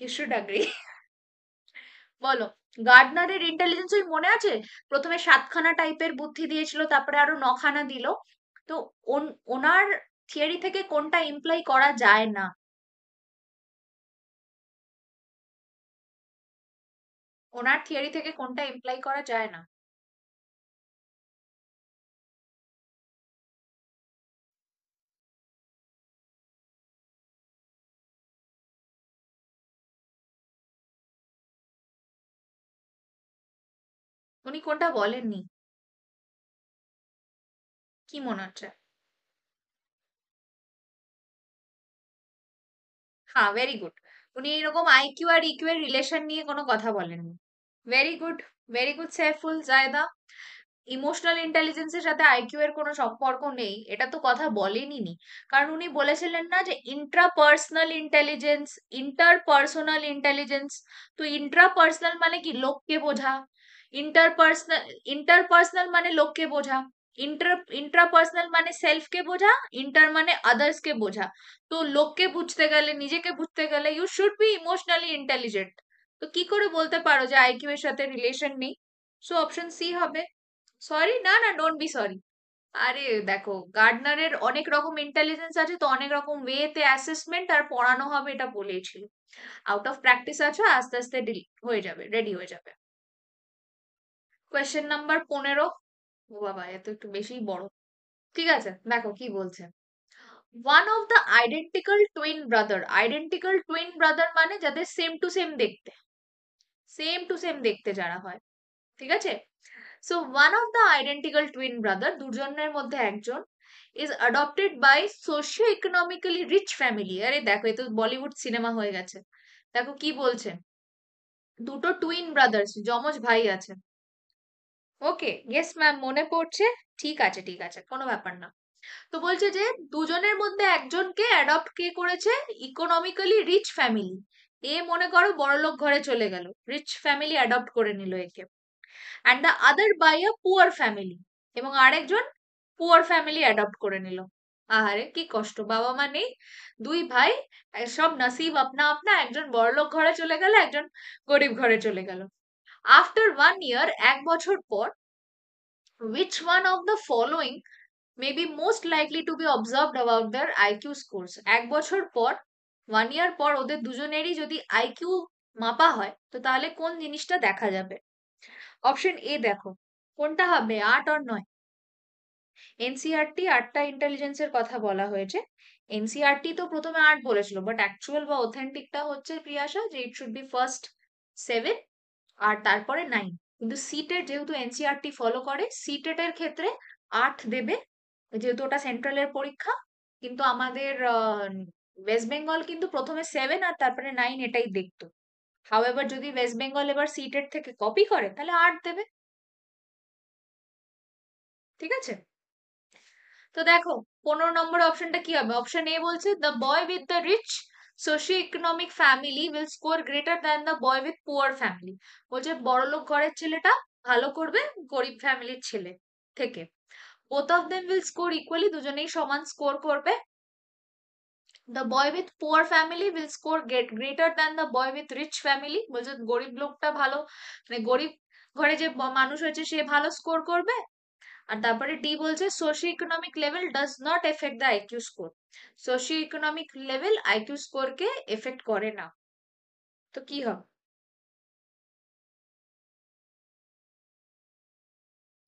ইউ শুড অ্যাগ্রি। বলো, গার্ডনারের ইন্টেলিজেন্স ওই মনে আছে, প্রথমে 7খানা টাইপের বুদ্ধি দিয়েছিল, তারপরে আরো 9খানা দিল। তো ওনার থিওরি থেকে কোনটা ইমপ্লাই করা যায় না? ওনার থিওরি থেকে কোনটা ইমপ্লাই করা যায় না? উনি কোনটা বলেননি? কি মনে হচ্ছে? হ্যাঁ, ভেরি গুড। উনি এরকম আইকিউ আর ইকিউ এর রিলেশন নিয়ে কোনো কথা বলেননি। Very good, very good Saiful Zaida. Emotional ইন্টেলিজেন্সের সাথে আইকিউ এর কোনো সম্পর্ক নেই, এটা তো কথা বলেনি নি। কারণ উনি বলেছিলেন না যে ইন্ট্রাপার্সোনাল ইন্টেলিজেন্স, ইন্টারপার্সোনাল ইন্টেলিজেন্স। তো ইন্ট্রাপার্সোনাল মানে কি? লোককে বোঝা। ইন্টারপার্সোনাল, ইন্টারপার্সোনাল মানে লোককে বোঝা। ইন্ট্রাপার্সোনাল মানে সেলফকে বোঝা। ইন্টার মানে আদার্স কে বোঝা। তো লোককে বুঝতে গেলে, নিজেকে বুঝতে গেলে you should be emotionally intelligent. তো কি করে বলতে পারো যে আইকিউ এর সাথে রিলেশন নেই? সো অপশন সি হবে। সরি, না না, ডোন্ট বি সরি। আরে দেখো, গার্ডনারের অনেক রকম ইন্টেলিজেন্স আছে, তো অনেক রকম ওয়েতে অ্যাসেসমেন্ট আর পড়ানো হবে, এটা বলেছিল। আউট অফ প্র্যাকটিস আছো, আস্তে আস্তে হয়ে যাবে, রেডি হয়ে যাবে। Question number 15। ও বাবা, এত একটু বেশি বড়। ঠিক আছে, দেখো কি বলছে। One of the identical twin brother মানে যাদের সেম টু সেম দেখতে, সেম টু সেম দেখতে যারা হয়, ঠিক আছে। So one of the identical twin brother, দুজনের মধ্যে একজন, is adopted by socio economically rich family. আরে দেখো, এ তো বলিউড সিনেমা হয়ে গেছে। দেখো কি বলছে, দুটো টুইন ব্রাদার্স, যমজ ভাই আছে। ওকে, ইয়েস ম্যাম, মনে পড়ছে। ঠিক আছে ঠিক আছে, কোনো ব্যাপার না। তো বলছে যে দুজনের মধ্যে একজনকে অ্যাডপ্ট কে করেছে, ইকোনমিক্যালি রিচ ফ্যামিলি। এ মনে করো বড়লোক ঘরে চলে গেল, রিচ ফ্যামিলি অ্যাডপ্ট করে নিল একে। And the other by a poor family, এবং আরেকজন পুয়ার ফ্যামিলি অ্যাডপ্ট করে নিল। আহারে কি কষ্ট, বাবা মা নেই, দুই ভাই, সব নসিব আপনা আপনা, একজন বড়লোক ঘরে চলে গেল, একজন গরিব ঘরে চলে গেল। আফটার 1 ইয়ার, 1 বছর পর, which one of the following may be most likely to be observed about their IQ scores? 1 বছর পর, 1 ইয়ার পর ওদের দুজনেরই যদি আইকিউ মাপা হয়, তো তাহলে কোন জিনিসটা দেখা যাবে? অপশন এ দেখো, কোনটা হবে, 8 আর 9? এনসিআরটি 8টা ইন্টেলিজেন্সের কথা বলা হয়েছে। এনসিআরটি তো প্রথমে 8 বলেছিল, বাট অ্যাকচুয়াল বা অথেন্টিকটা হচ্ছে প্রিয়াশা যে ইট শুড বি ফার্স্ট 7 আর তারপরে 9। কিন্তু সিটেট যেহেতু এনসিআরটি ফলো করে, সিটেট এর ক্ষেত্রে 8 দেবে, যেহেতু ওটা সেন্ট্রালের পরীক্ষা। কিন্তু আমাদের ওয়েস্ট বেঙ্গল কিন্তু প্রথমে 7 আর তারপরে 9 এটাই দেখতো। হাউএভার যদি ওয়েস্ট বেঙ্গল এবার সিটেট থেকে কপি করে, তাহলে 8 দেবে। ঠিক আছে, তো দেখো 15 নম্বর অপশনটা কি হবে। অপশন এ বলছে the boy with the rich socio economic family will score greater than the boy with poor family. বলছে বড়লোক ঘরের ছেলেটা ভালো করবে গরিব ফ্যামিলির ছেলে থেকে। Both of them will score equally, দুজনেই সমান স্কোর করবে। The boy with poor family will score greater than the boy with rich family. বলছে গরিব লোকটা ভালো, মানে গরিব ঘরে যে মানুষ হয়েছে সে ভালো স্কোর করবে। আর তারপরে ডি বলছে socio economic level does not affect the IQ স্কোর। সোশিও ইকোনমিক লেভেল আইকিউ স্কোরকে এফেক্ট করে না। তো কি হবে?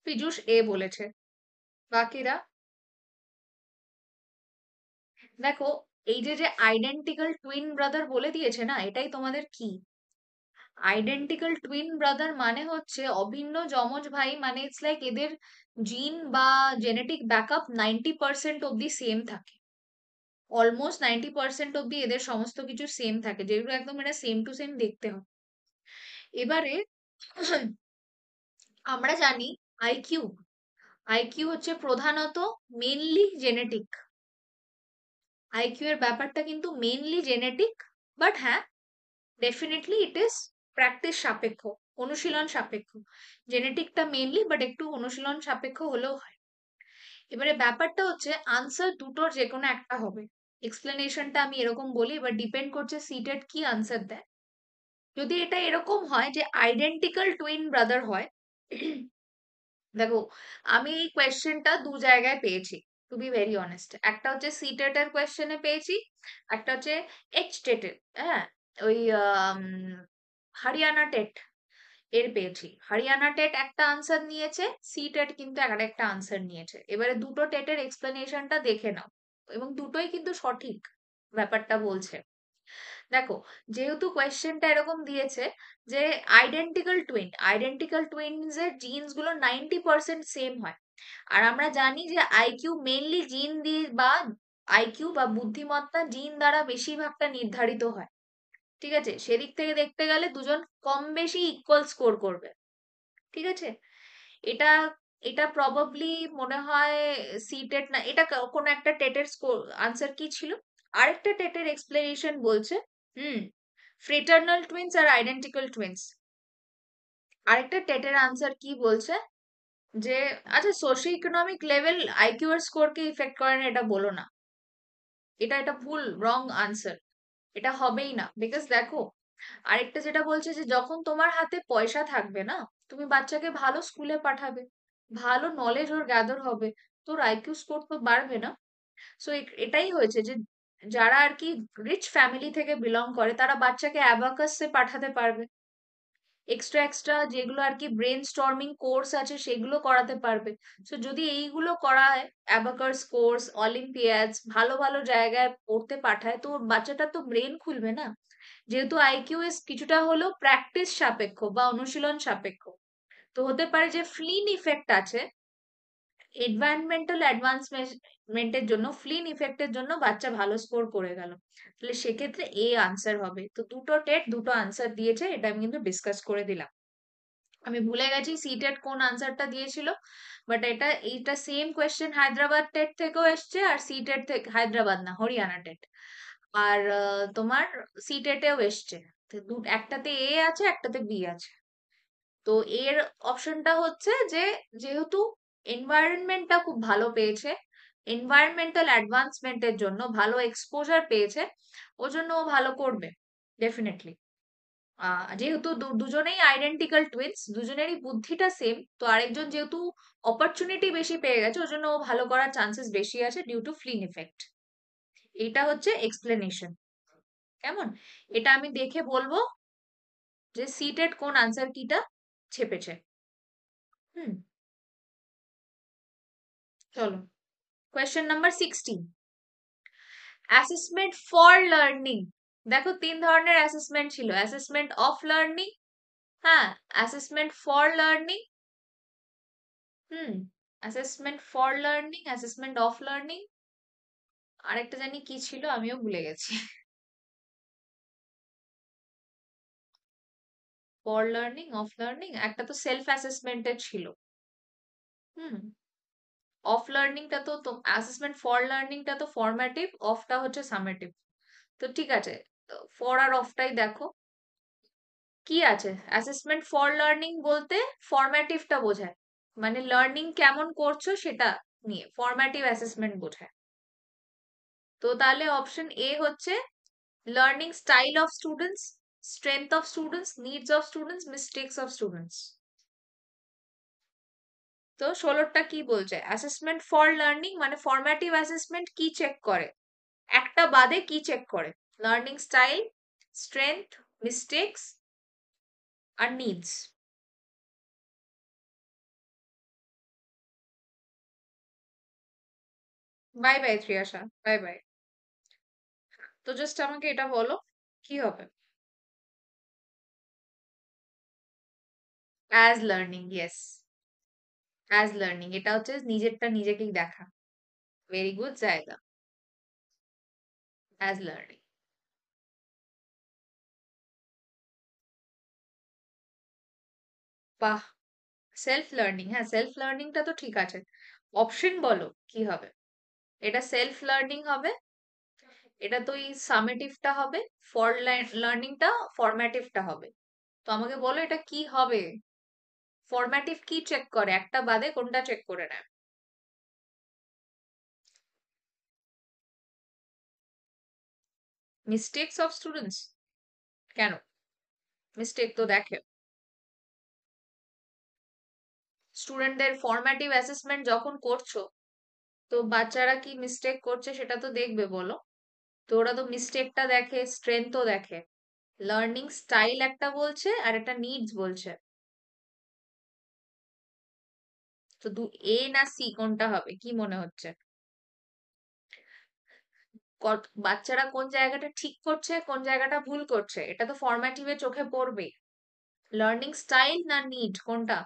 পীযূষ এ বলেছে, বাকিরা? দেখো, এই যে যে আইডেন্টিক্যাল টুইন ব্রাদার বলে দিয়েছে না, এটাই তোমাদের কি। আইডেন্টিক্যাল টুইন ব্রাদার মানে হচ্ছে অভিন্ন যমজ ভাই, মানে ইটস লাইক এদের জিন বা জেনেটিক ব্যাকআপ 90% অব্দি সেম থাকে। অলমোস্ট 90% অব্দি এদের সমস্ত কিছু সেম থাকে, যেগুলো একদম এটা সেম টু সেম দেখতে হয়। এবারে আমরা জানি আইকিউ, আইকিউ হচ্ছে প্রধানত মেনলি জেনেটিক। আইকিউ এর ব্যাপারটা কিন্তু মেনলি জেনেটিক, বাট হ্যাঁ, ডেফিনেটলি ইট ইজ প্র্যাকটিস সাপেক্ষ, অনুশীলন সাপেক্ষ। জেনেটিকটা মেনলি, বাট একটু অনুশীলন সাপেক্ষ হলেও হয়। এবারে ব্যাপারটা হচ্ছে আনসার দুটোর যে কোনো একটা হবে। এক্সপ্লেনেশনটা আমি এরকম বলি, এবার ডিপেন্ড করছে সিটেট কি আনসার দেয়। যদি এটা এরকম হয় যে আইডেন্টিক্যাল টুইন ব্রাদার হয়, দেখো আমি এই কোয়েশ্চেনটা দু জায়গায় পেয়েছি, টু বি ভেরি অনেস্ট। একটা হচ্ছে সিটেট এর কোয়েশ্চেনে পেয়েছি, একটা হচ্ছে এইচ টেটের, হ্যাঁ, ওই হরিয়ানা টেট এর পেয়েছি। হরিয়ানা টেট একটা আনসার নিয়েছে, সি টেট কিন্তু আর একটা আনসার নিয়েছে। এবারে দুটো টেটের এক্সপ্লেনেশনটা দেখে নাও, এবং দুটোই কিন্তু সঠিক ব্যাপারটা বলছে। দেখো, যেহেতু কোয়েশ্চেনটা এরকম দিয়েছে যে আইডেন্টিক্যাল টুইনস এর জিনস গুলো 90% সেম হয়। আর আমরা জানি যে আইকিউ মেইনলি জিন দিয়ে, বা আইকিউ বা বুদ্ধিমত্তা জিন দ্বারা বেশিরভাগটা নির্ধারিত হয়। ঠিক আছে, সেদিক থেকে দেখতে গেলে দুজন কম বেশি ইকুয়াল স্কোর করবে। ঠিক আছে, এটা এটা প্রবাবলি মনে হয় সি টেট না, এটা কোনো একটা টেটের স্কোর আনসার কি ছিল। আরেকটা টেটের এক্সপ্লেনেশন বলছে, হুম, ফ্রেটার্নাল টুইন্স আর আইডেন্টিক্যাল টুইন্স। আরেকটা টেটের আনসার কি বলছে যে, আচ্ছা সোশিও ইকোনমিক লেভেল আইকিউ এর স্কোরকে ইফেক্ট করে না, এটা বলো না। এটা এটা ভুল, রং আনসার। এটা হবেই না, বিকজ দেখো আরেকটা যেটা বলছে যে যখন তোমার হাতে পয়সা থাকবে না, তুমি বাচ্চাকে ভালো স্কুলে পাঠাবে, ভালো নলেজ ওর গ্যাদার হবে, তোর আইকিউ স্কোর তো বাড়বে না। সো এটাই হয়েছে যে যারা আর কি রিচ ফ্যামিলি থেকে বিলং করে তারা বাচ্চাকে অ্যাবাকাসে পাঠাতে পারবে, এক্সট্রা এক্সট্রা যেগুলো আর কি ব্রেন স্টর্মিং কোর্স আছে সেগুলো করাতে পারবে। সো যদি এইগুলো করায়, অ্যাবাকাস কোর্স, অলিম্পিয়াডস, ভালো ভালো জায়গায় পড়তে পাঠায়, তো ওর বাচ্চাটা তো ব্রেন খুলবে না। যেহেতু আইকিউএস কিছুটা হলেও প্র্যাকটিস সাপেক্ষ বা অনুশীলন সাপেক্ষ, তো হতে পারে যে ফ্লিন ইফেক্ট আছে, এনভায়রনমেন্টাল অ্যাডভান্সমেন্টের জন্য, ফ্লিন ইফেক্টের জন্য বাচ্চা ভালো স্কোর করে গেল। তাহলে সেক্ষেত্রে এ আনসার হবে। তো দুটো টেট দুটো আনসার দিয়েছে, এটা আমি কিন্তু ডিসকাস করে দিলাম। আমি ভুলে গেছি সিটেট কোন আনসারটা দিয়েছিল, বাট এইটা সেম কোয়েশ্চেন হায়দ্রাবাদ টেট থেকেও এসছে, আর সিটেট থেকে, হায়দ্রাবাদ না, হরিয়ানা টেট, আর তোমার সিটেটেও এসছে। তো একটাতে এ আছে, একটাতে বি আছে। তো এর অপশনটা হচ্ছে যে যেহেতু এনভায়রনমেন্টটা খুব ভালো পেয়েছে, এনভায়রনমেন্টাল অ্যাডভান্সমেন্টের জন্য ভালো এক্সপোজার পেয়েছে, ওর জন্য ও ভালো করবে ডেফিনেটলি। যেহেতু দুজনেই আইডেন্টিক্যাল টুইন্স, দুজনেরই বুদ্ধিটা সেম, তো আরেকজন যেহেতু অপরচুনিটি বেশি পেয়ে গেছে, ওর জন্য ও ভালো করার চান্সেস বেশি আছে ডিউ টু ফ্লিন ইফেক্ট। এটা হচ্ছে এক্সপ্লেনেশন। কেমন? এটা আমি দেখে বলবো যে সিটেট কোন আনসার কিটা ছেপেছে। হুম, চলো question number 16, assessment for learning. দেখো তিন ধরনের অ্যাসেসমেন্ট ছিল, অ্যাসেসমেন্ট অফ লার্নিং, হ্যাঁ, assessment for learning, hmm, assessment for learning, assessment of learning, আরেকটা জানি কি ছিল আমিও ভুলে গেছি। ফর লার্নিং, অফ লার্নিং, একটা তো সেলফ অ্যাসেসমেন্টের ছিল। হুম, অফ লার্নিংটা তো অ্যাসেসমেন্ট ফর লার্নিংটা তো ফরম্যাটিভ, অফটা হচ্ছে সামেটিভ। তো ঠিক আছে, ফর আর অফটাই দেখো কি আছে। অ্যাসেসমেন্ট ফর লার্নিং বলতে ফরম্যাটিভটা বোঝায়, মানে লার্নিং কেমন করছো সেটা নিয়ে ফরম্যাটিভ অ্যাসেসমেন্ট বোঝায়। তো তাহলে অপশন এ হচ্ছে learning style of students, strength of students, needs of students, mistakes of students. তো 16টা কি বলছে, অ্যাসেসমেন্ট ফর লার্নিং মানে ফরম্যাটিভ অ্যাসেসমেন্ট কি চেক করে, একটা বাদে কি চেক করে, লার্নিং স্টাইল, স্ট্রেংথ, মিস্টেক্স আর needs. Bye bye Triyasha, bye bye. তো জাস্ট আমাকে এটা বলো কি হবে। As learning, yes, as learning, এটা হচ্ছে নিজেরটা নিজেকেই দেখা। ভেরি গুড জায়গা, অ্যাজ লার্নিং। বাহ, সেলফ লার্নিং, হ্যাঁ সেলফ লার্নিংটা তো ঠিক আছে। অপশন বলো কি হবে। এটা সেলফ লার্নিং হবে, এটা তো এই সামেটিভটা হবে, ফর লার্নিংটা ফরম্যাটিভটা হবে। তো আমাকে বলো এটা কি হবে। ফরম্যাটিভ কি চেক করে, একটা বাদে কোনটা চেক করে নেয়। মিস্টেক্স অফ স্টুডেন্টস, কেন? মিস্টেক তো দেখে, স্টুডেন্টদের ফরম্যাটিভ অ্যাসেসমেন্ট যখন করছো, তো বাচ্চারা কি মিস্টেক করছে সেটা তো দেখবে বলো। তো ওরা তো মিস্টেকটা দেখে, স্ট্রেংথও দেখে। লার্নিং স্টাইল একটা বলছে আর একটা নিডস বলছে। তো এ না সি কোনটা হবে কি মনে হচ্ছে? বাচ্চারা কোন জায়গাটা ঠিক করছে, কোন জায়গাটা ভুল করছে, এটা তো ফরম্যাটিভে চোখে পড়বে। লার্নিং স্টাইল না নিড, কোনটা?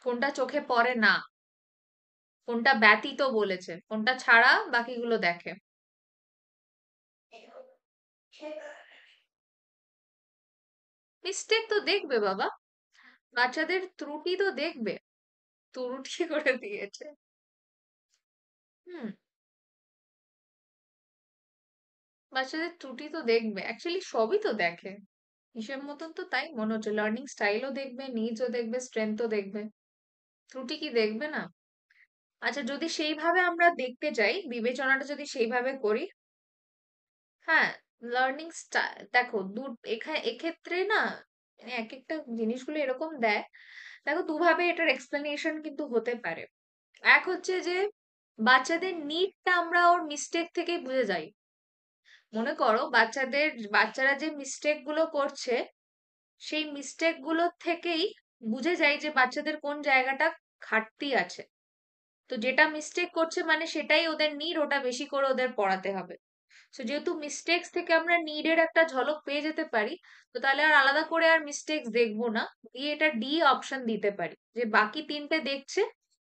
কোনটা চোখে পড়ে না, কোনটা ব্যতীত বলেছে, কোনটা ছাড়া বাকিগুলো দেখে। মিস্টেক তো দেখবে বাবা, বাচ্চাদের ত্রুটি তো দেখবে, ত্রুটি করে দিয়েছে। হুম, বাচ্চাদের ত্রুটি তো দেখবে, অ্যাকচুয়ালি সবই তো দেখে। হিসেব মতন তো তাই মনে হচ্ছে, লার্নিং স্টাইলও দেখবে, নিডসও দেখবে, স্ট্রেংথও দেখবে, ত্রুটি কি দেখবে না? আচ্ছা যদি সেইভাবে আমরা দেখতে যাই, বিবেচনাটা যদি সেইভাবে করি, হ্যাঁ, লার্নিং দেখো এক্ষেত্রে না, মানে এক একটা জিনিসগুলো এরকম দেয়। দেখো দুভাবে এটার এক্সপ্লেনেশন কিন্তু হতে পারে। এক হচ্ছে যে বাচ্চাদের নিডটা আমরা ওর মিস্টেক থেকে বুঝে যাই। মনে করো বাচ্চারা যে মিস্টেক গুলো করছে, সেই মিস্টেক গুলো থেকেই বুঝে যায় যে বাচ্চাদের কোন জায়গাটা ঘাটতি আছে। তো যেটা মিস্টেক করছে মানে সেটাই ওদের নিড, ওটা বেশি করে ওদের পড়াতে হবে। সো যেহেতু মিস্টেক্স থেকে আমরা নিডের একটা ঝলক পেয়ে যেতে পারি, তো তাহলে আর আলাদা করে আর মিস্টেক্স দেখবো না, দিয়ে এটা ডি অপশন দিতে পারি যে বাকি তিনটে দেখছে,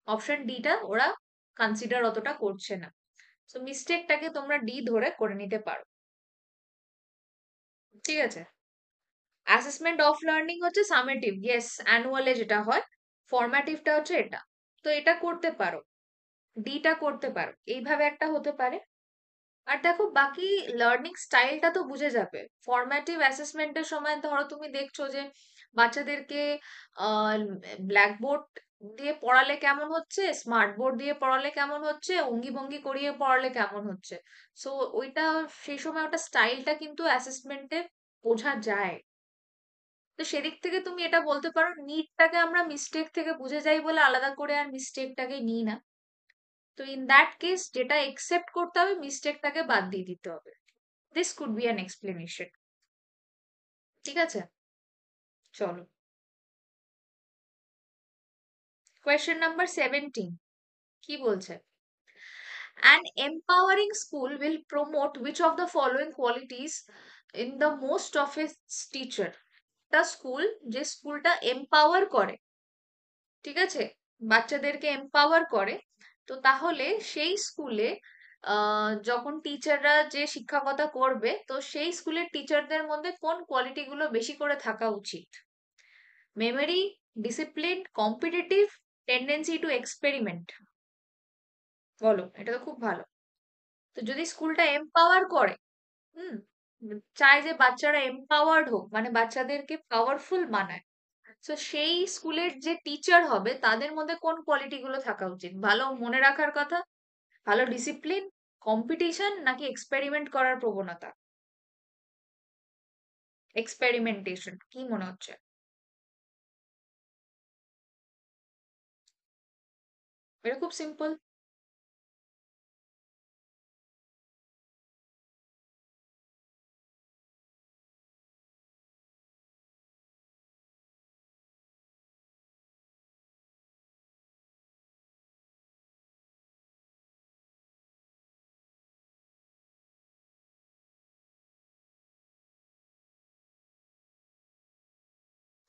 অপশন ডিটা ওরা কনসিডার অতটা করছে না। সো মিস্টেকটাকে তোমরা ডি ধরে করে নিতে পারো। ঠিক আছে। অ্যাসেসমেন্ট অফ লার্নিং হচ্ছে সামেটিভ, ইয়েস, অ্যানুয়ালে যেটা হয়। ফরম্যাটিভটা হচ্ছে এটা। তো এটা করতে পারো, ডিটা করতে পারো, এইভাবে একটা হতে পারে। আর দেখো বাকি লার্নিং স্টাইলটা তো বুঝে যাবে। ফরম্যাটিভ অ্যাসেসমেন্টের সময় ধরো তুমি দেখছো যে বাচ্চাদেরকে ব্ল্যাকবোর্ড দিয়ে পড়ালে কেমন হচ্ছে, স্মার্ট বোর্ড দিয়ে পড়ালে কেমন হচ্ছে, অঙ্গি ভঙ্গি করিয়ে পড়ালে কেমন হচ্ছে। সো ওইটা, সেই সময় ওটা স্টাইলটা কিন্তু অ্যাসেসমেন্টে বোঝা যায়। তো সেদিক থেকে তুমি এটা বলতে পারো, নিটটাকে আমরা মিস্টেক থেকে বুঝে যাই বলে আলাদা করে আর মিস্টেকটাকে নিই না। তো ইন দ্যাট কেস যেটা একসেপ্ট করতে হবে, মিস্টেকটাকে বাদ দিয়ে দিতে হবে। This could be an explanation. ঠিক আছে, চলো। কোয়েশ্চেন নাম্বার 17 কি বলছে? An empowering school will promote which of the following qualities in the most of its teacher? একটা স্কুল, যে স্কুলটা এম্পাওয়ার করে, ঠিক আছে, বাচ্চাদেরকে এম্পাওয়ার করে, তো তাহলে সেই স্কুলে যখন টিচাররা যে শিক্ষকতা করবে, তো সেই স্কুলের টিচারদের মধ্যে কোন কোয়ালিটি গুলো বেশি করে থাকা উচিত? Memory, discipline, competitive, tendency two experiment. বলো, এটা তো খুব ভালো। তো যদি স্কুলটা এম্পাওয়ার করে, হুম, চায় যে বাচ্চারা এম্পাওয়ার্ড হোক, মানে বাচ্চাদেরকে পাওয়ারফুল বানায়, তো সেই স্কুলের যে টিচার হবে তাদের মধ্যে কোন কোয়ালিটি গুলো থাকা উচিত? ভালো মনে রাখার কথা, ভালো ডিসিপ্লিন, কম্পিটিশন, নাকি এক্সপেরিমেন্ট করার প্রবণতা? এক্সপেরিমেন্টেশন, কি মনে হচ্ছে? এটা খুব simple.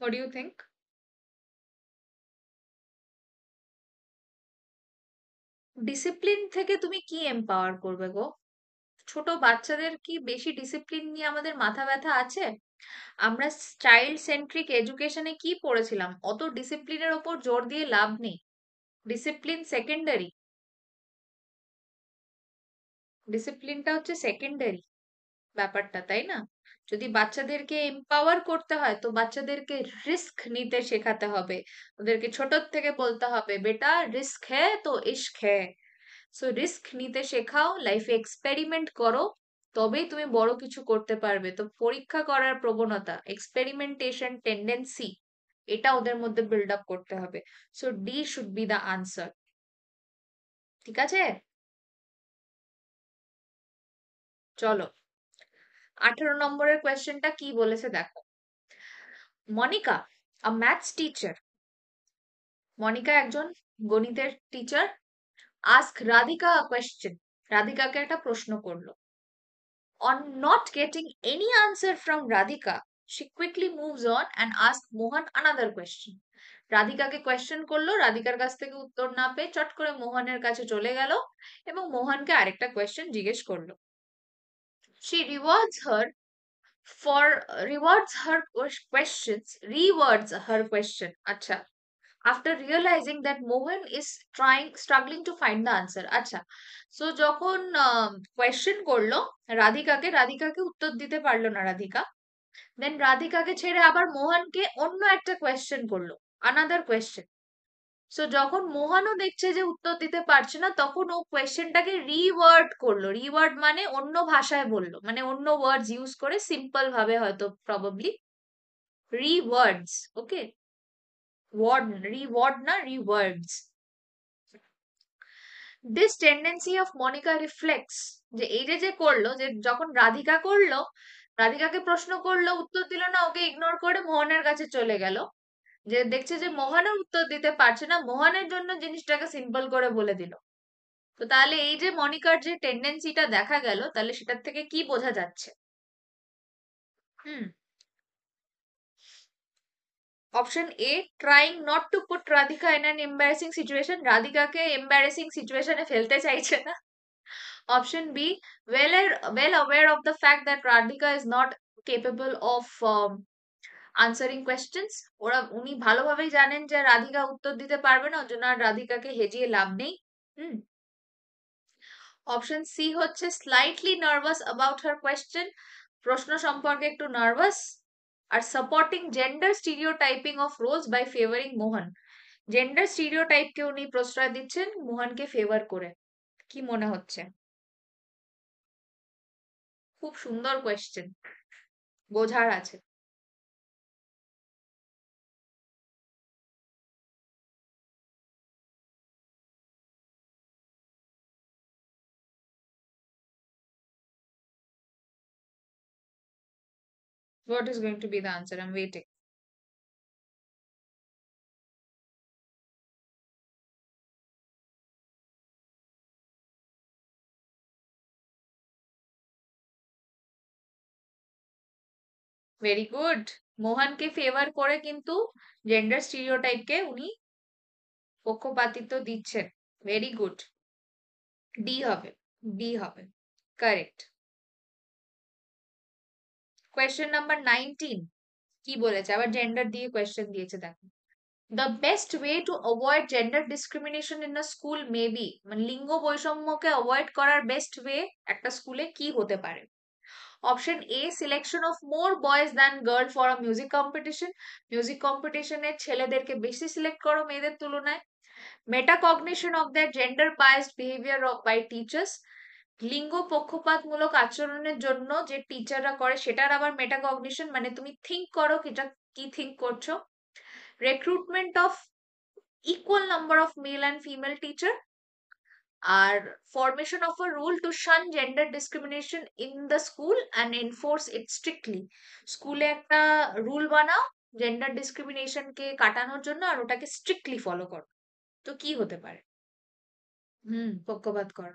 What do you think? Discipline থেকে তুমি কি এম্পাওয়ার করবে গো? ছোট বাচ্চাদের কি বেশি ডিসিপ্লিন নিয়ে আমাদের মাথা ব্যথা আছে? আমরা চাইল্ড সেন্ট্রিক এডুকেশনে কি পড়েছিলাম? অত ডিসিপ্লিনের ওপর জোর দিয়ে লাভ নেই। ডিসিপ্লিন সেকেন্ডারি, ডিসিপ্লিনটা হচ্ছে সেকেন্ডারি ব্যাপারটা, তাই না? যদি বাচ্চাদেরকে এম্পাওয়ার করতে হয়, তো বাচ্চাদেরকে রিস্ক নিতে শেখাতে হবে। ওদেরকে ছোট থেকে বলতে হবে, বেটা রিস্ক হ্যায় তো ইশক হ্যায়। সো রিস্ক নিতে শেখাও, লাইফে এক্সপেরিমেন্ট করো, তবেই তুমি বড় কিছু করতে পারবে। তো পরীক্ষা করার প্রবণতা, এক্সপেরিমেন্টেশন টেন্ডেন্সি, এটা ওদের মধ্যে বিল্ড আপ করতে হবে। So D should be the answer. ঠিক আছে, চলো। 18 নম্বরের কোয়েশ্চেনটা কি বলেছে দেখো। Monika, a maths teacher, Monika একজন গণিতের teacher, ask Radhika a question, রাধিকাকে একটা প্রশ্ন করলো। On not getting any answer from Radhika, she quickly moves on and asks Mohan another question. রাধিকাকে কোয়েশ্চেন করলো, রাধিকার কাছ থেকে উত্তর না পেয়ে চট করে মোহনের কাছে চলে গেল এবং মোহনকে আরেকটা কোয়েশ্চেন জিজ্ঞেস করলো। She rewards her questions, rewords her question. আচ্ছা, after realizing that Mohan is struggling to find the answer. আচ্ছা, সো যখন কোয়েশ্চেন করলো রাধিকাকে উত্তর দিতে পারলো না রাধিকা, দেন রাধিকাকে ছেড়ে আবার মোহনকে অন্য একটা কোয়েশ্চেন করলো, আনাদার কোয়েশ্চেন। সো যখন মোহনও দেখছে যে উত্তর দিতে পারছে না, তখন ও কোয়েশ্চেনটাকে রিওয়ার্ড করলো। রিওয়ার্ড মানে অন্য ভাষায় বললো, মানে অন্য ওয়ার্ডস ইউজ করে, সিম্পল ভাবে হয়তো probably rewards. Okay, word, reward না, rewards. This tendency of Monika reflects, যে এই যে যে করলো, যে যখন রাধিকা করলো, রাধিকাকে প্রশ্ন করলো, উত্তর দিল না, ওকে ইগনোর করে মোহনের কাছে চলে গেল, যে দেখছে যে মোহনের উত্তর দিতে পারছে না, মোহনের জন্য জিনিসটাকে সিম্পল করে বলে দিল। তো তাহলে এই যে মনিকার যে টেন্ডেন্সিটা দেখা গেল, তাহলে সেটার থেকে কি বোঝা যাচ্ছে? Hmm, option A, trying not to put Radhika in an embarrassing situation, রাধিকাকে এম্বারেসিং সিচুয়েশনে ফেলতে চাইছে না। Option B, well aware of the fact that Radhika is not capable of answering questions, উনি ভালোভাবেই জানেন যে রাধিকা উত্তর দিতে পারবে না, ওর জন্য আর রাধিকাকে হেজিয়ে লাভ নেই। হুম, অপশন সি হচ্ছে slightly nervous about her question, প্রশ্ন সম্পর্কে একটু নার্ভাস। আর supporting gender stereotyping of roles by favouring Mohan, gender স্টিরিওটাইপকে উনি প্রশ্রয় দিচ্ছেন মোহনকে ফেভার করে। কি মনে হচ্ছে? খুব সুন্দর কোয়েশ্চেন, বোঝার আছে। What is going to be the answer? I'm waiting. Very good, মোহনকে ফেভার করে কিন্তু জেন্ডার স্টিরিওটাইপকে উনি পক্ষপাতিত্ব দিচ্ছেন। ভেরি গুড, ডি হবে, বি হবে, কারেক্ট। কোয়েশ্চেন নাম্বার 19 কি বলেছে? আবার জেন্ডার দিয়ে কোয়েশ্চেন দিয়েছে, দেখো। The best way to avoid gender discrimination in a school may be, মানে লিঙ্গ বৈষম্যকে অ্যাভয়েড করার বেস্ট ওয়ে একটা স্কুলে কি হতে পারে? Option A, selection of more boys than girl for a music competition, music কম্পিটিশনে ছেলেদেরকে বেশি সিলেক্ট করো মেয়েদের তুলনায়। Metacognition of that gender biased behaviour by teachers, লিঙ্গ পক্ষপাতমূলক আচরণের জন্য যে টিচাররা করে সেটার আবার মেটাকগনিশন, মানে তুমি থিঙ্ক করো এটা কি থিঙ্ক করছো। Recruitment of equal number of male and female teacher, আর formation of a rule to shun gender discrimination in the school and enforce it strictly, স্কুলে একটা রুল বানাও জেন্ডার ডিসক্রিমিনেশনকে কাটানোর জন্য, আর ওটাকে স্ট্রিক্টলি ফলো করো। তো কি হতে পারে? পক্ষপাত কর।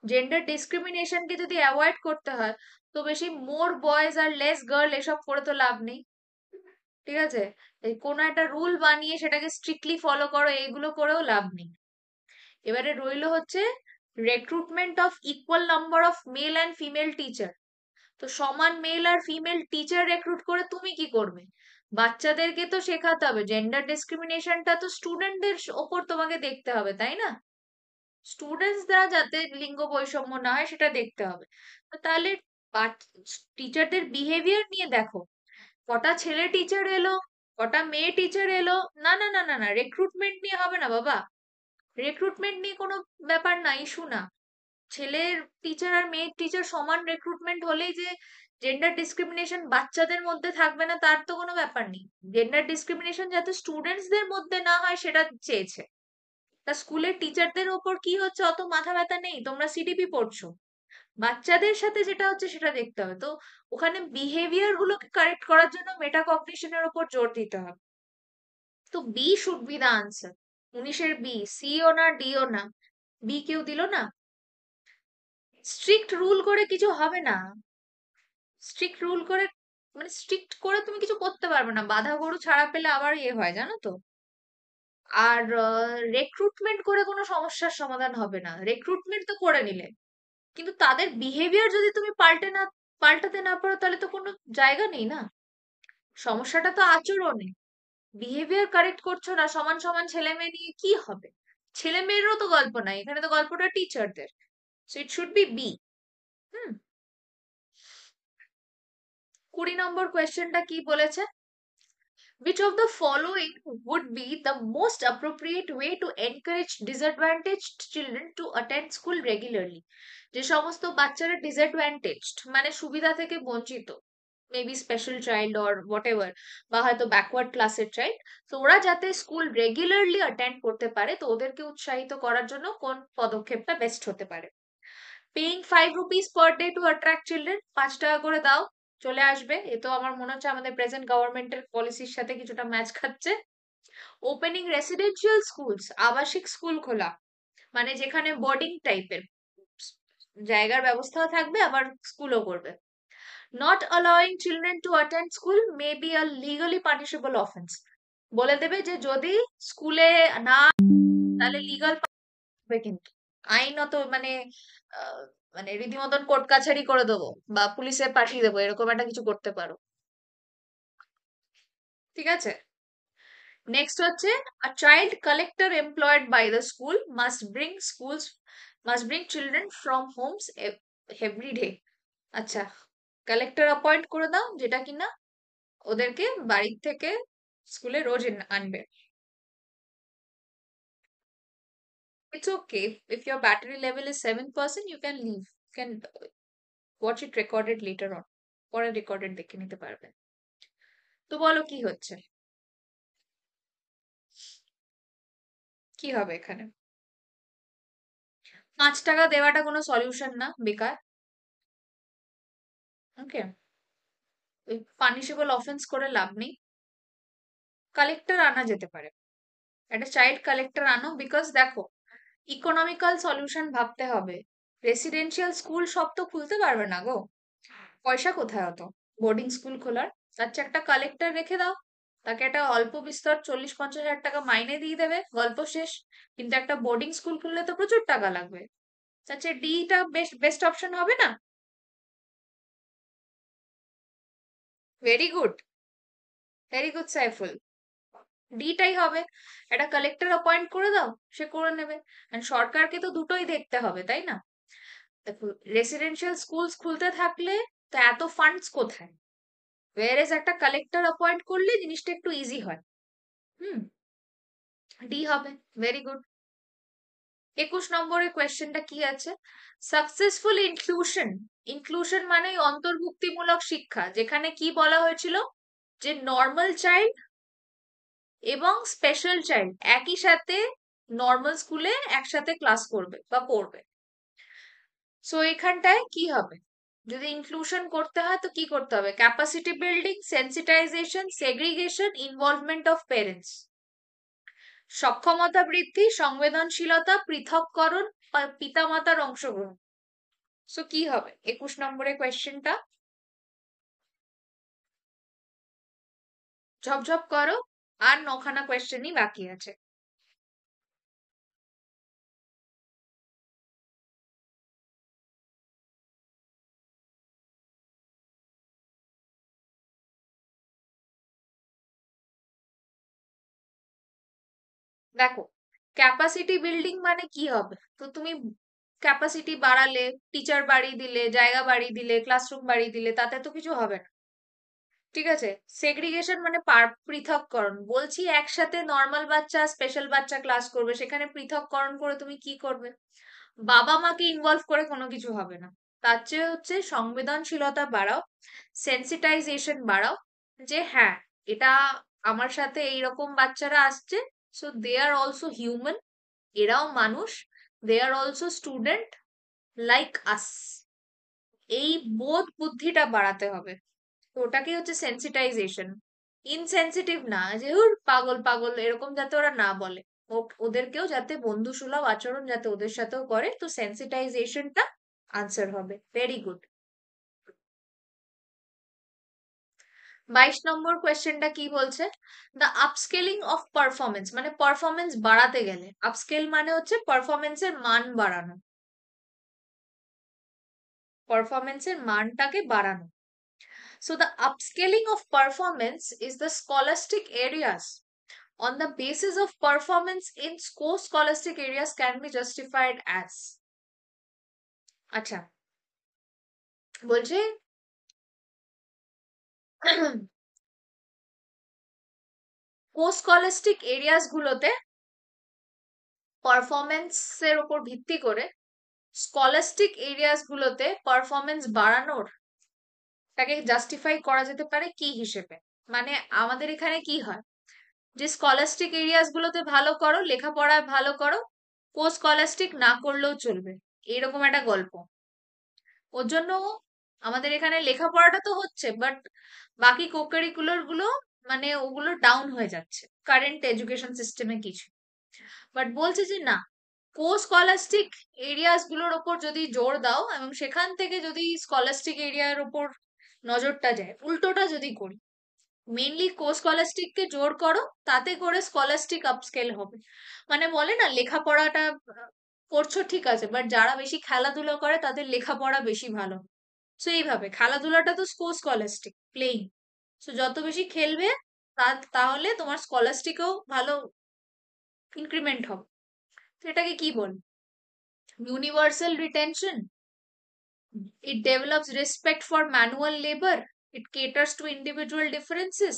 জেন্ডার ডিসক্রিমিনেশনকে যদি অ্যাভয়েড করতে হয়, তো বেশি মোর বয়েজ আর লেস গার্ল এসব করে তো লাভ নেই। ঠিক আছে, এই কোনো একটা রুল বানিয়ে সেটাকে স্ট্রিক্টলি ফলো করো, এইগুলো করেও লাভ নেই। এবারে রইলো হচ্ছে recruitment of equal number of male and female teacher, তো সমান মেল আর ফিমেল টিচার রিক্রুট করে তুমি কি করবে? বাচ্চাদেরকে তো শেখাতে হবে, জেন্ডার ডিসক্রিমিনেশনটা তো স্টুডেন্টদের ওপর তোমাকে দেখতে হবে, তাই না? স্টুডেন্টস দ্বারা যাতে লিঙ্গ বৈষম্য না হয় সেটা দেখতে হবে। তো তাহলে টিচারদের বিহেভিয়ার নিয়ে দেখো, কটা ছেলে টিচার এলো, কটা মেয়ে টিচার এলো, না না না না না, রিক্রুটমেন্ট নিয়ে হবে না বাবা। রিক্রুটমেন্ট নিয়ে কোনো ব্যাপার না, ইস্যু না। ছেলের টিচার আর মেয়ের টিচার সমান রিক্রুটমেন্ট হলেই যে জেন্ডার ডিসক্রিমিনেশন বাচ্চাদের মধ্যে থাকবে না তার তো কোনো ব্যাপার নেই। জেন্ডার ডিসক্রিমিনেশন যাতে স্টুডেন্টসদের মধ্যে না হয় সেটা চেয়েছে। তা স্কুলের টিচারদের ওপর কি হচ্ছে অত মাথা ব্যথা নেই, তোমরা সিডিপি পড়ছো। বাচ্চাদের সাথে যেটা হচ্ছে সেটা দেখতে হবে। তো ওখানে বিহেভিয়ার গুলোকে কারেক্ট করার জন্য মেটাকগনিশনের উপর জোর দিতে হবে। তো B should be the answer. 19-এর বি, সিও না ডিও না, বি কেউ দিল না। স্ট্রিক্ট রুল করে কিছু হবে না। স্ট্রিক্ট রুল করে, মানে স্ট্রিক্ট করে তুমি কিছু করতে পারবে না, বাধা গরু ছাড়া পেলে আবার ইয়ে হয় জানো তো। আর রিক্রুটমেন্ট করে কোনো সমস্যার সমাধান হবে না, রিক্রুটমেন্ট তো করে নিলে, কিন্তু তাদের বিহেভিয়ার যদি তুমি পাল্টাতে না পারো, তাহলে তো কোনো জায়গা নেই না। সমস্যাটা তো আচরণে, বিহেভিয়ার কারেক্ট করছো না, সমান সমান ছেলে মেয়ে নিয়ে কি হবে? ছেলে মেয়েরও তো গল্প নাই এখানে, তো গল্পটা টিচারদের। So it should be B. Hmm, 20 number কোয়েশ্চেনটা কি বলেছে? Which of the following would be the most appropriate way to encourage disadvantaged children to attend school regularly? যে সমস্ত বাচ্চারা disadvantaged মানে সুবিধা থেকে বঞ্চিত, maybe special child or what ever, বা হয়তো ব্যাকওয়ার্ড ক্লাসের চাইল্ড, তো ওরা যাতে স্কুল রেগুলারলি অ্যাটেন্ড করতে পারে, তো ওদেরকে উৎসাহিত করার জন্য কোন পদক্ষেপটা বেস্ট হতে পারে? Paying 5 rupees per day to attract children, 5 টাকা করে দাও চলে আসবে, এ তো আমার মনে হচ্ছে আমাদের প্রেজেন্ট গভর্নমেন্টের পলিসির সাথে কিছুটা ম্যাচ খাচ্ছে। ওপেনিং রেসিডেন্সিয়াল স্কুলস, আবাসিক স্কুল খোলা, মানে যেখানে বোর্ডিং টাইপের জায়গার ব্যবস্থাও থাকবে আবার স্কুলও করবে। Not allowing children to attend school may be a legally punishable offence, বলে দেবে যে যদি স্কুলে না, তাহলে লিগাল হবে, কিন্তু আইনত মানে আহ, মানে রীতিমতন কোর্ট কাছারি করে দেবো বা পুলিশে পাঠিয়ে দেবো, এরকম একটা কিছু করতে পারো। ঠিক আছে, নেক্সট হচ্ছে a child collector employed by the school must bring children from homes every day. আচ্ছা, কালেক্টর অ্যাপয়েন্ট করে দাও যেটা কিনা ওদেরকে বাড়ির থেকে স্কুলে রোজ আনবে। It's okay. If your battery level is 7%, you can leave. You can watch it recorded later on. পরে রেকর্ডেড দেখে নিতে পারবে। তো বলো কি হচ্ছে, কি হবে এখানে? 5 টাকা দেওয়াটা কোনো সলিউশন না, বেকার। ওকে, ওই পানিশেবল অফেন্স করে লাভ নেই। কালেক্টর আনা যেতে পারে, একটা চাইল্ড কালেক্টর আনো, বিকজ দেখো ইকোনমিক্যাল সলিউশন ভাবতে হবে। রেসিডেন্সিয়াল স্কুল সব তো খুলতে পারবে না গো, পয়সা কোথায় হতো বোর্ডিং স্কুল খোলার? তার চেয়ে একটা কালেক্টর রেখে দাও, তাকে একটা অল্প বিস্তর 40-50 হাজার টাকা মাইনে দিয়ে দেবে, গল্প শেষ। কিন্তু একটা বোর্ডিং স্কুল খুললে তো প্রচুর টাকা লাগবে, তার চেয়ে ডিটা বেস্ট বেস্ট অপশন হবে না? Very good, very good Saiful, ডিটাই হবে। একটা কালেক্টর অ্যাপয়েন্ট করে দাও, সে করে নেবে। And সরকারকে তো দুটোই দেখতে হবে, তাই না? দেখো, রেসিডেন্সিয়াল স্কুলস খুলতে থাকলে তো এত ফান্ডস কোথায়? ওয়ারেস একটা কালেক্টর অ্যাপয়েন্ট করলে জিনিসটা একটু ইজি হয়। হুম, ডি হবে, ভেরি গুড। 21 নম্বরের কোয়েশ্চেনটা কি আছে? সাকসেসফুল ইনক্লুশন, ইনক্লুশন মানে অন্তর্ভুক্তিমূলক শিক্ষা, যেখানে কি বলা হয়েছিল যে নর্মাল চাইল্ড এবং স্পেশাল চাইল্ড একই সাথে নর্মাল স্কুলে একসাথে ক্লাস করবে বা পড়বে। সো এখানটায় কি হবে? যদি ইনক্লুশন করতে হয় তো কি করতে হবে? Capacity building, sensitisation, segregation, involvement of parents. সক্ষমতা বৃদ্ধি, সংবেদনশীলতা, পৃথককরণ, পিতামাতার অংশগ্রহণ। সো কি হবে 21 নম্বরের কোয়েশ্চেনটা? ঝপঝপ করো, আর 9খানা কোয়েশ্চেনই বাকি আছে। দেখো, ক্যাপাসিটি বিল্ডিং মানে কি হবে? তো তুমি ক্যাপাসিটি বাড়ালে, টিচার বাড়িয়ে দিলে, জায়গা বাড়িয়ে দিলে, ক্লাসরুম বাড়িয়ে দিলে, তাতে তো কিছু হবে না। ঠিক আছে, সেগ্রিগেশন মানে পৃথককরণ, বলছি একসাথে নর্মাল বাচ্চা স্পেশাল বাচ্চা ক্লাস করবে, সেখানে পৃথককরণ করে তুমি কি করবে? বাবা মাকে ইনভলভ করে কোনো কিছু হবে না। তার চেয়ে হচ্ছে সংবেদনশীলতা বাড়াও, সেন্সিটাইজেশন বাড়াও, যে হ্যাঁ, এটা আমার সাথে এইরকম বাচ্চারা আসছে, so they are also human, এরাও মানুষ, they are also student like us, এই বোধ বুদ্ধিটা বাড়াতে হবে। তো ওটাকে হচ্ছে সেন্সিটাইজেশন। ইনসেনসিটিভ না, যে হুর পাগল পাগল এরকম যাতে ওরা না বলে, ওদেরকেও যাতে বন্ধুসুলভ আচরণ যাতে ওদের সাথেও করে, তো সেন্সিটাইজেশনটা আনসার হবে। Very good. 22 নম্বর কোয়েশ্চেনটা কি বলছে? দ্য আপস্কেলিং অফ পারফরমেন্স, মানে পারফরমেন্স বাড়াতে গেলে, আপস্কেল মানে হচ্ছে পারফরমেন্সের মান বাড়ানো, পারফরমেন্সের মানটাকে বাড়ানো। So the upscaling of performance is the scholastic areas on the basis of performance in core scholastic areas can be justified as। আচ্ছা, বলছে কোস্কলাস্টিক এরিয়াস গুলোতে পারফরমেন্সের উপর ভিত্তি করে স্কলাস্টিক এরিয়াস গুলোতে পারফরমেন্স বাড়ানোর তাকে জাস্টিফাই করা যেতে পারে কি হিসেবে? মানে আমাদের এখানে কি হয় যে স্কলাস্টিক এরিয়াস গুলোতে ভালো করো, লেখাপড়ায় ভালো করো, স্কলাস্টিক না করলেও চলবে, এরকম একটা গল্প। ওর জন্য আমাদের এখানে লেখাপড়াটা তো হচ্ছে, বাট বাকি কোকারিকুলার গুলো মানে ওগুলো ডাউন হয়ে যাচ্ছে কারেন্ট এডুকেশন সিস্টেমে কিছু। বাট বলছে যে না, স্কলাস্টিক এরিয়াস গুলোর ওপর যদি জোর দাও এবং সেখান থেকে যদি স্কলাস্টিক এরিয়ার ওপর নজরটা যায়, উল্টোটা যদি করি, মেইনলি স্কলাস্টিক কে জোর করো, তাতে করে স্কলাস্টিক আপস্কেল হবে। মানে বলে না লেখাপড়াটা করছো ঠিক আছে, বাট যারা বেশি খেলাধুলা করে তাদের লেখাপড়া বেশি ভালো। সো এইভাবে খেলাধুলাটা তো স্কলাস্টিক প্লেইং। সো যত বেশি খেলবে তাহলে তোমার স্কলাস্টিকেও ভালো ইনক্রিমেন্ট হবে। তো এটাকে কি বল? Universal retention. It develops respect for manual labor. It caters to individual differences.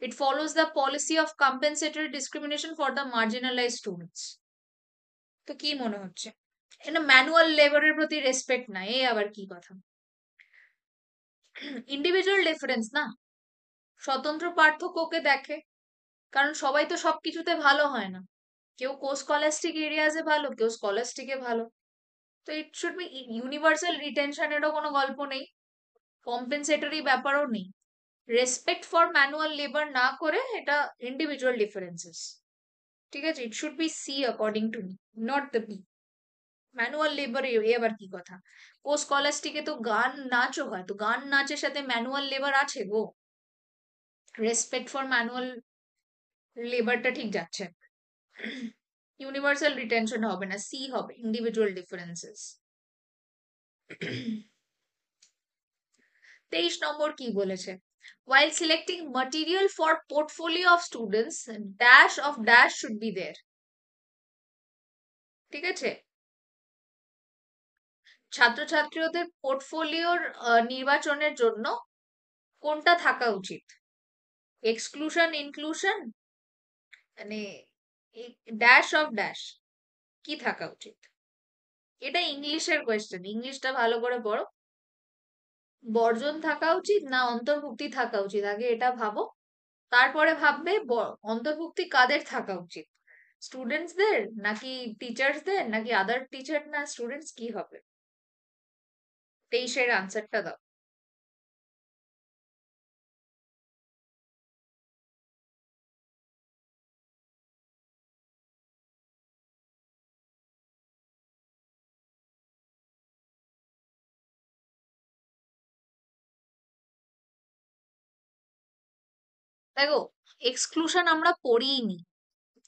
It follows the policy of compensatory discrimination for the marginalized students. তো কি মনে হচ্ছে? এটা ম্যানুয়াল লেবারের প্রতি রেসপেক্ট না, এ আবার কি কথা? ইন্ডিভিজুয়াল ডিফারেন্স না, স্বতন্ত্র পার্থক্যকে দেখে, কারণ সবাই তো সবকিছুতে ভালো হয় না। কেউ স্কলাস্টিক এরিয়াজে ভালো, কেউ স্কলাস্টিকে ভালো। তো ইট শুড বি ইউনিভার্সাল রিটেনশনেরও কোনো গল্প নেই, কম্পেনসেটরি ব্যাপারও নেই। রেসপেক্ট ফর ম্যানুয়াল লেবার না করে এটা ইন্ডিভিজুয়াল ডিফারেন্সেস। ঠিক আছে, it should be C according to me, not the B. Manual labour এ আবার কি কথা? স্কলাস্টিকে তো গান নাচও হয়, তো গান নাচের সাথে ম্যানুয়াল লেবার আছে গো। রেসপেক্ট ফর ম্যানুয়াল লেবারটা ঠিক যাচ্ছে। ইউনিভার্সাল রিটেনশন হবে না, সি হবে ইন্ডিভিজুয়াল ডিফারেন্সেস। 23 নম্বর কি বলেছে? While selecting material for portfolio of students, dash of dash should be there. ঠিক আছে, ছাত্রছাত্রীদের পোর্টফোলিওর নির্বাচনের জন্য কোনটা থাকা উচিত? এক্সক্লুশন, ইনক্লুশন, মানে ড্যাশ অফ ড্যাশ কি থাকা উচিত? এটা ইংলিশের কোয়েশ্চেন, ইংলিশটা ভালো করে পড়ো। বর্জন থাকা উচিত না অন্তর্ভুক্তি থাকা উচিত, আগে এটা ভাবো, তারপরে ভাববে অন্তর্ভুক্তি কাদের থাকা উচিত, স্টুডেন্টসদের নাকি টিচার্সদের নাকি আদার টিচার না স্টুডেন্টস, কি হবে? 23-এর আনসারটা দাও। দেখো, এক্সক্লুশন আমরা পড়িই নি,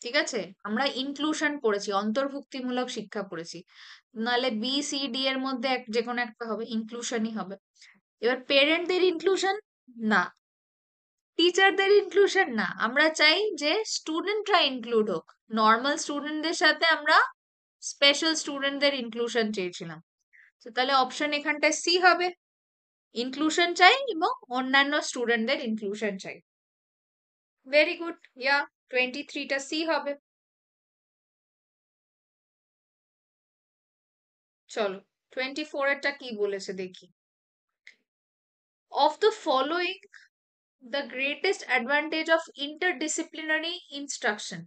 ঠিক আছে, আমরা ইনক্লুশন পড়েছি, অন্তর্ভুক্তিমূলক শিক্ষা পড়েছি। নাহলে বি সি ডি এর মধ্যে যে কোনো একটা হবে, ইনক্লুশনই হবে। এবার পেরেন্টদের ইনক্লুশন না, টিচারদের ইনক্লুশন না, আমরা চাই যে স্টুডেন্টরা ইনক্লুড হোক। নর্মাল স্টুডেন্টদের সাথে আমরা স্পেশাল স্টুডেন্টদের ইনক্লুশন চেয়েছিলাম। তো তাহলে অপশন এখানটায় সি হবে, ইনক্লুশন চাই এবং অন্যান্য স্টুডেন্টদের ইনক্লুশন চাই। ভেরি গুড, ইয়া 23টা সি হবে। চলো 24-এরটা কি বলেছে দেখি। Of the following, the greatest advantage of interdisciplinary instruction.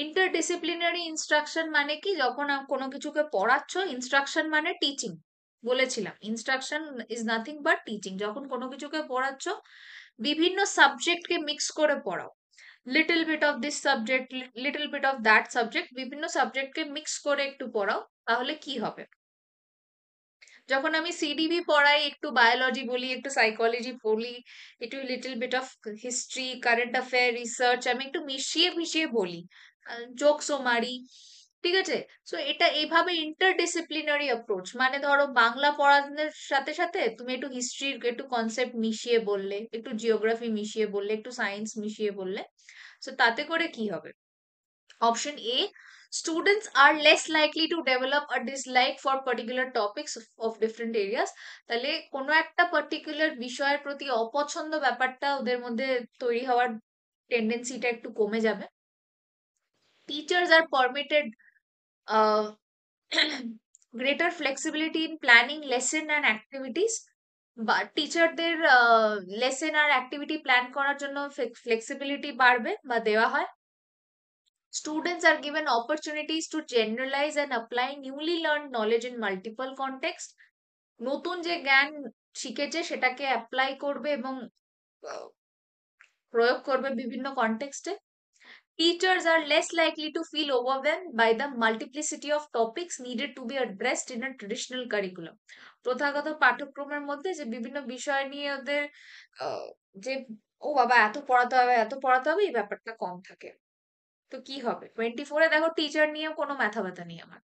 Interdisciplinary instruction মানে কি? যখন কোনো কিছুকে পড়াচ্ছ, ইনস্ট্রাকশন মানে টিচিং, বলেছিলাম instruction is nothing but teaching. যখন কোনো কিছুকে পড়াচ্ছ, বিভিন্ন সাবজেক্টকে মিক্স করে পড়াও, little bit of this subject, little bit of that subject, বিভিন্ন সাবজেক্টকে মিক্স করে একটু পড়াও, তাহলে কি হবে? যখন আমি সিডিবি পড়াই, একটু বায়োলজি বলি, একটু সাইকোলজি বলি, একটু little bit of history, current affair, research, আমি একটু মিশিয়ে মিশিয়ে বলি, জোকসও মারি, ঠিক আছে। সো এটা এইভাবে ইন্টারডিসিপ্লিনারি অ্যাপ্রোচ, মানে ধরো বাংলা পড়ানোর সাথে সাথে তুমি একটু হিস্ট্রির একটু কনসেপ্ট মিশিয়ে বললে, একটু জিওগ্রাফি মিশিয়ে বললে, একটু সায়েন্স মিশিয়ে বললে, সো তাতে করে কি হবে? Option A, students are less likely to develop a dislike for particular topics of different areas. তাহলে কোনো একটা পার্টিকুলার বিষয়ের প্রতি অপছন্দ ব্যাপারটা ওদের মধ্যে তৈরি হওয়ার টেন্ডেন্সিটা একটু কমে যাবে। Teachers are permitted greater flexibility in planning lesson and activities, বা টিচারদের লেসন আর অ্যাক্টিভিটি প্ল্যান করার জন্য ফ্লেক্সিবিলিটি বাড়বে বা দেওয়া হয়। Students are given opportunities to generalize and apply newly learned knowledge in multiple context. নতুন যে জ্ঞান শিখেছে সেটাকে অ্যাপ্লাই করবে এবং আহ, প্রয়োগ করবে বিভিন্ন কনটেক্সটে। Teachers are less likely to feel overwhelmed by the multiplicity of topics needed to be addressed in a traditional curriculum. প্রথাগত পাঠ্যক্রমের মধ্যে যে বিভিন্ন বিষয় নিয়ে ওদের আহ, যে ও বাবা এত পড়াতে হবে এত পড়াতে হবে এই ব্যাপারটা কম থাকে। তো কি হবে 24-এ দেখো টিচার নিয়ে কোনো মাথা ব্যথা নেই আমার।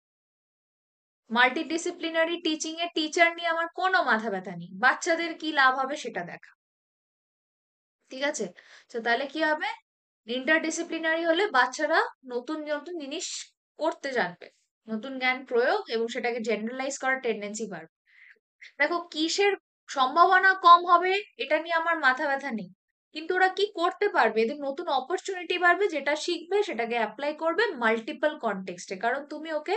মাল্টিডিসিপ্লিনারি টিচিং এ টিচার নিয়ে আমার কোনো মাথা ব্যথা নেই, বাচ্চাদের কি লাভ হবে সেটা দেখা। ঠিক আছে, তো তাহলে কি হবে, ইন্টারডিসিপ্লিনারি হলে বাচ্চারা নতুন নতুন জিনিস করতে জানবে, নতুন জ্ঞান প্রয়োগ এবং সেটাকে জেনারেলাইজ করার টেন্ডেন্সি বাড়বে। দেখো কিসের সম্ভাবনা কম হবে এটা নিয়ে আমার মাথা ব্যথা নেই, কিন্তু ওরা কি করতে পারবে, এদের নতুন অপরচুনিটি বাড়বে, যেটা শিখবে সেটাকে অ্যাপ্লাই করবে মাল্টিপল কনটেক্সটে, কারণ তুমি ওকে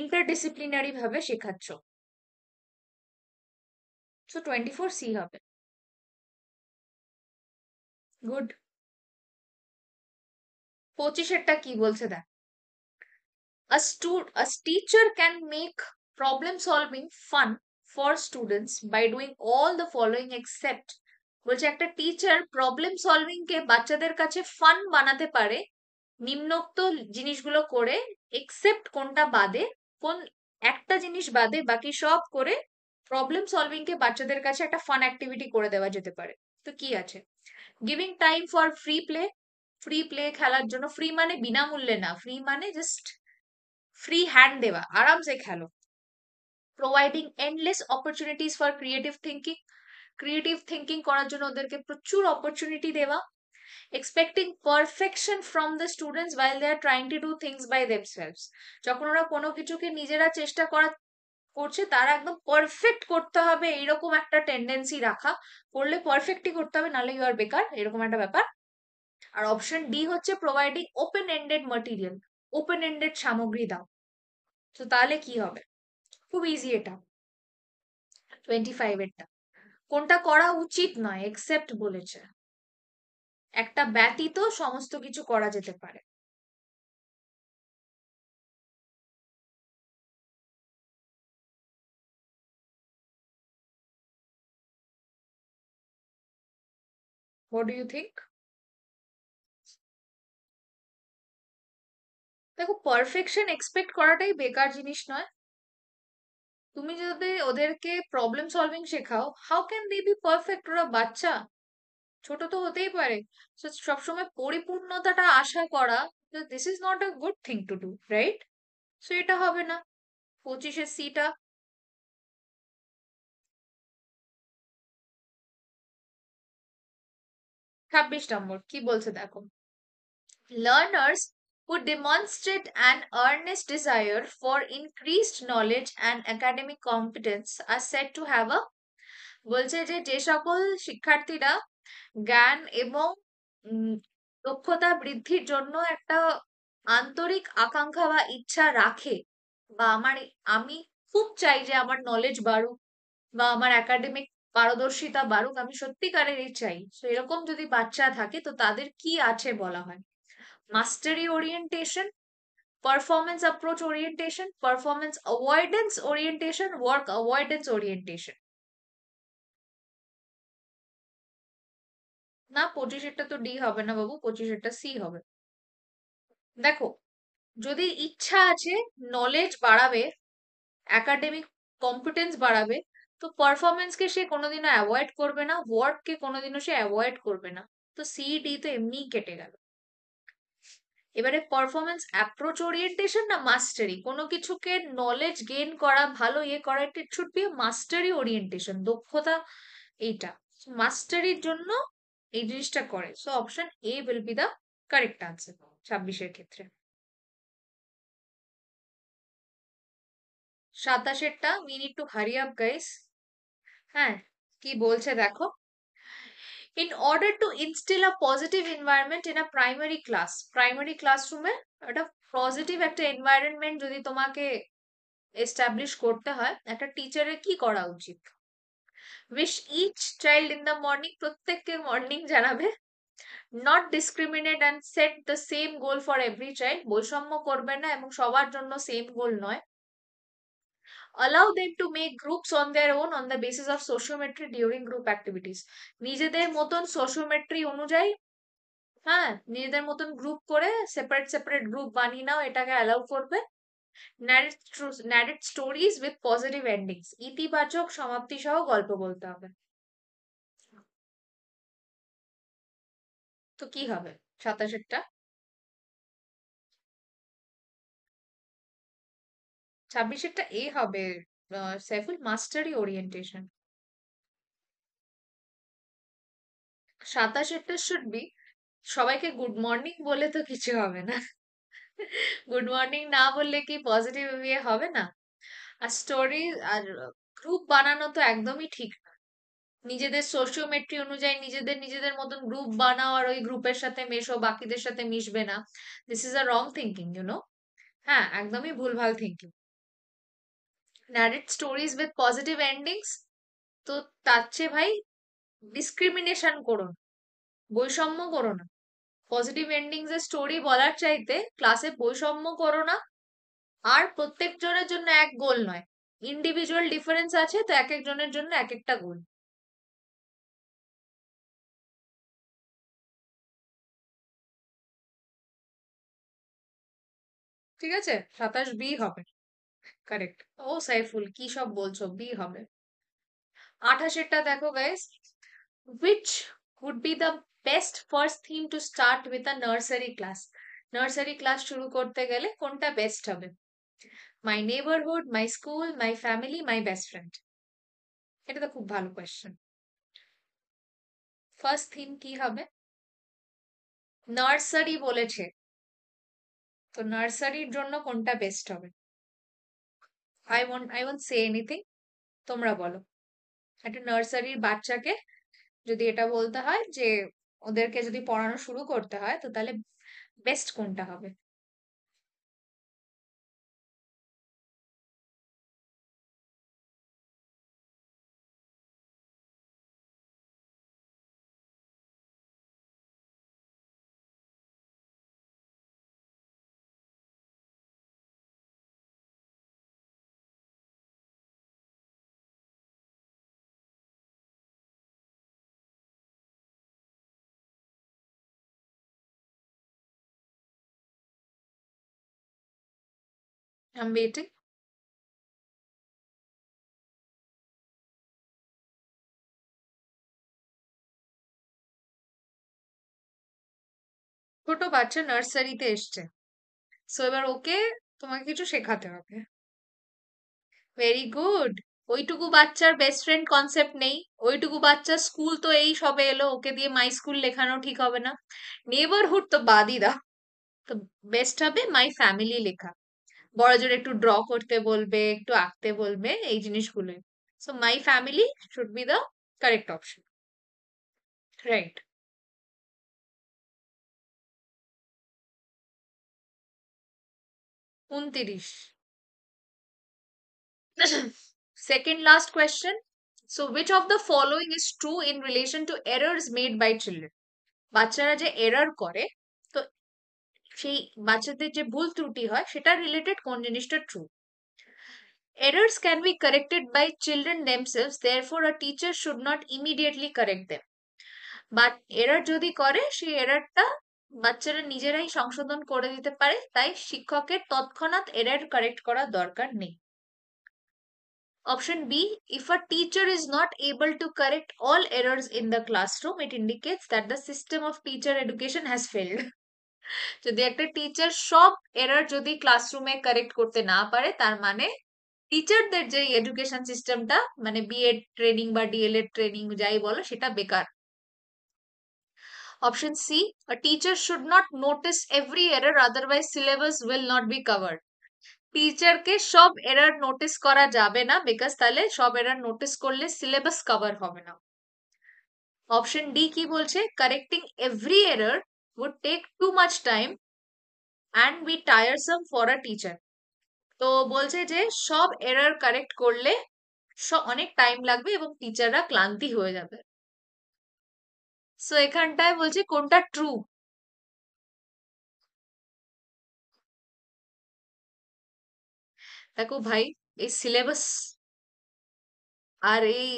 ইন্টারডিসিপ্লিনারি ভাবে শেখাচ্ছ। সো 24C হবে। গুড। 25-এরটা কি বলছে দেখ। A teacher can make problem solving fun for students by doing all the following except, বলছে একটা টিচার প্রবলেম সলভিং কে বাচ্চাদের কাছে ফান বানাতে পারে নিম্নোক্ত জিনিসগুলো করে, এক্সেপ্ট কোনটা বাদে, কোন একটা জিনিস বাদে বাকি সব করে প্রবলেম সলভিং কে বাচ্চাদের কাছে একটা ফান অ্যাক্টিভিটি করে দেওয়া যেতে পারে। তো কি আছে, giving time for free play, free play খেলার জন্য, ফ্রি মানে বিনামূল্যে না, ফ্রি মানে জাস্ট ফ্রি হ্যান্ড দেওয়া, আরামসে খেলো। Providing endless opportunities for creative thinking করার জন্য ওদেরকে প্রচুর অপরচুনিটি দেওয়া। Expecting perfection from the students while they are trying to do things by themselves, যখন ওরা কোনো কিছুকে নিজেরা চেষ্টা করছে তারা একদম পারফেক্ট করতে হবে এরকম একটা টেন্ডেন্সি রাখা, করলে পারফেক্টই করতে হবে নাহলে ইউ আর বেকার, এরকম একটা ব্যাপার। আর অপশন ডি হচ্ছে providing open ended material, open ended সামগ্রী দাও। তো তাহলে কি হবে, খুব ইজি এটা 25-এরটা। কোনটা করা উচিত নয় এক্সেপ্ট বলেছে, একটা ব্যতীত সমস্ত কিছু করা যেতে পারে। What do you think? দেখো পারফেকশন এক্সপেক্ট করাটাই বেকার জিনিস নয়। তুমি যদি ওদেরকে প্রবলেম সলভিং শেখাও, how can they be perfect, ওরা বাচ্চা, ছোট তো হতেই পারে। So, সবসময় পরিপূর্ণতাটা আশা করা, this is not a good thing to do, right? So এটা হবে না 25-এর সিটা। 26 নম্বর কি বলছে দেখো। Learners who demonstrate an earnest desire for increased knowledge and academic competence are said to have a, বলছে যে যে সকল শিক্ষার্থীরা জ্ঞান এবং উম, দক্ষতা বৃদ্ধির জন্য একটা আন্তরিক আকাঙ্ক্ষা বা ইচ্ছা রাখে, বা আমি খুব চাই যে আমার নলেজ বাড়ুক বা আমার একাডেমিক পারদর্শিতা বাড়ুক, আমি সত্যিকারেরই চাই, তো এরকম যদি বাচ্চা থাকে তো তাদের কি আছে বলা হয়, mastery orientation, performance approach orientation, performance avoidance orientation, work avoidance orientation. না 25-এরটা তো ডি হবে না বাবু, 25-এরটা সি হবে। দেখো যদি ইচ্ছা আছে নলেজ বাড়াবে, একাডেমিক কম্পিটেন্স বাড়াবে, তো পারফরমেন্সকে সে কোনোদিনও অ্যাভয়েড করবে না, ওয়ার্ককে কোনোদিনও সে অ্যাভয়েড করবে না। তো সি ডি তো এমনিই কেটে গেল। এবারে পারফরমেন্স অ্যাপ্রোচ ওরিয়েন্টেশন না মাস্টারি, কোনো কিছুকে নলেজ গেইন করা, ভালো ইয়ে করা, it should be mastery orientation, দক্ষতা এইটা, মাস্টারির জন্য এই জিনিসটা করে। So option A will be the correct answer 26-এর ক্ষেত্রে। 27-এরটা we need to hurry up guys. হ্যাঁ, কি বলছে দেখো। In order to instill a positive environment in a primary classroom এ একটা পজিটিভ একটা এনভায়রনমেন্ট যদি তোমাকে এস্টাবলিশ করতে হয়, একটা টিচারের কি করা উচিত? Wish each child in the morning, প্রত্যেককে মর্নিং জানাবে। Not discriminate and set the same goal for every child, বৈষম্য করবে না এবং সবার জন্য সেম গোল নয়। allow them to make groups on their own on the basis of sociometry during group activities, নিজেদের মতন সোশিওমেট্রি অনুযায়ী, হ্যাঁ, নিজেদের মতন গ্রুপ করে সেপারেট সেপারেট গ্রুপ বানিয়ে নাও, এটাকে অ্যালাউ করবে। narrate stories with positive endings, ইতিবাচক সমাপ্তি সহ গল্প বলতে হবে। তো কি হবে 27 26 এ হবে সাইফুল, মাস্টারি ওরিয়েন্টেশন। 27 শুড বি সবাইকে গুড মর্নিং বলে তো কিছু হবে না। গুড মর্নিং না বললে কি পজিটিভ ইয়ে হবে না? আর স্টোরি আর গ্রুপ বানানো তো একদমই ঠিক না। নিজেদের সোশিওমেট্রি অনুযায়ী নিজেদের নিজেদের মতন গ্রুপ বানাও আর ওই গ্রুপের সাথে মেশো, বাকিদের সাথে মিশবে না। This is a wrong thinking, হ্যাঁ, একদমই ভুলভাল thinking. Narrate stories with positive endings, তো তার চেয়ে ভাই ডিসক্রিমিনেশন করো না, বৈষম্য করো না। পজিটিভ এন্ডিংস এর স্টোরি বলার চাইতে ক্লাসে বৈষম্য করো না, আর প্রত্যেকজনের জন্য এক গোল নয়, ইন্ডিভিজুয়াল ডিফারেন্স আছে, তো এক একজনের জন্য এক একটা গোল। ঠিক আছে, 27 বি হবে। কারেক্ট। ও সাইফুল কি সব বলছো, বি হবে। 28টা দেখো guys, which would be the best first theme to start with a nursery class? Nursery class শুরু করতে গেলে কোনটা বেস্ট হবে? My neighbourhood, my school, my family, my best friend. এটা তো খুব ভালো কোয়েশ্চেন। ফার্স্ট থিম কি হবে? নার্সারি বলেছে, তো নার্সারির জন্য কোনটা বেস্ট হবে? আই ওন্ট সে এনিথিং, তোমরা বলো। একটা নার্সারির বাচ্চাকে যদি এটা বলতে হয় যে ওদেরকে যদি পড়ানো শুরু করতে হয়, তো তাহলে বেস্ট কোনটা হবে? I am waiting. ছোট বাচ্চা নার্সারিতে এসছে, সো এবার ওকে তোমাকে কিছু শেখাতে হবে। Very good. ওইটুকু বাচ্চার বেস্ট ফ্রেন্ড কনসেপ্ট নেই, ওইটুকু বাচ্চার স্কুল তো এই সবে এলো, ওকে দিয়ে মাই স্কুল লেখানো ঠিক হবে না। নেবারহুড তো বাদই দাও, তো বেস্ট হবে মাই ফ্যামিলি লেখা। বড় জোর একটু ড্র করতে বলবে, একটু আঁকতে বলবে, এই জিনিসগুলোই। So my family should be the correct option, right. 29। Second last question. So, which of the following is true in relation to errors made by children? বাচ্চারা যে এরর করে, তো সেই বাচ্চাদের যে ভুল ত্রুটি হয় সেটা রিলেটেড কোন জিনিসটা true? Errors can be corrected by children themselves, therefore a teacher should not immediately correct them. But error যদি করে সেই এররটা বাচ্চারা নিজেরাই সংশোধন করে দিতে পারে, তাই শিক্ষকের তৎক্ষণাৎ এরর কারেক্ট করার দরকার নেই। Option B, if a teacher is not able to correct all errors in the classroom, it indicates that the system of teacher education has failed. যদি একটা টিচার সব এরর যদি ক্লাসরুমে কারেক্ট করতে না পারে, তার মানে টিচারদের যে এডুকেশন সিস্টেমটা, মানে বিএড ট্রেনিং বা ডিএলএড ট্রেনিং যাই বলো, সেটা বেকার। Option C, a teacher should not notice every error, otherwise syllabus will not be covered. টিচারকে সব এরর নোটিস করা যাবে না, বিকজ তাহলে সব এরর নোটিস করলে সিলেবাস কভার হবে না। অপশন ডি কি বলছে, correcting every error would take too much time and be tiresome for a teacher. তো বলছে যে সব এরর কারেক্ট করলে অনেক টাইম লাগবে এবং টিচাররা ক্লান্তি হয়ে যাবে। সো এখানটায় বলছে কোনটা ট্রু। দেখো ভাই, এই সিলেবাস আর এই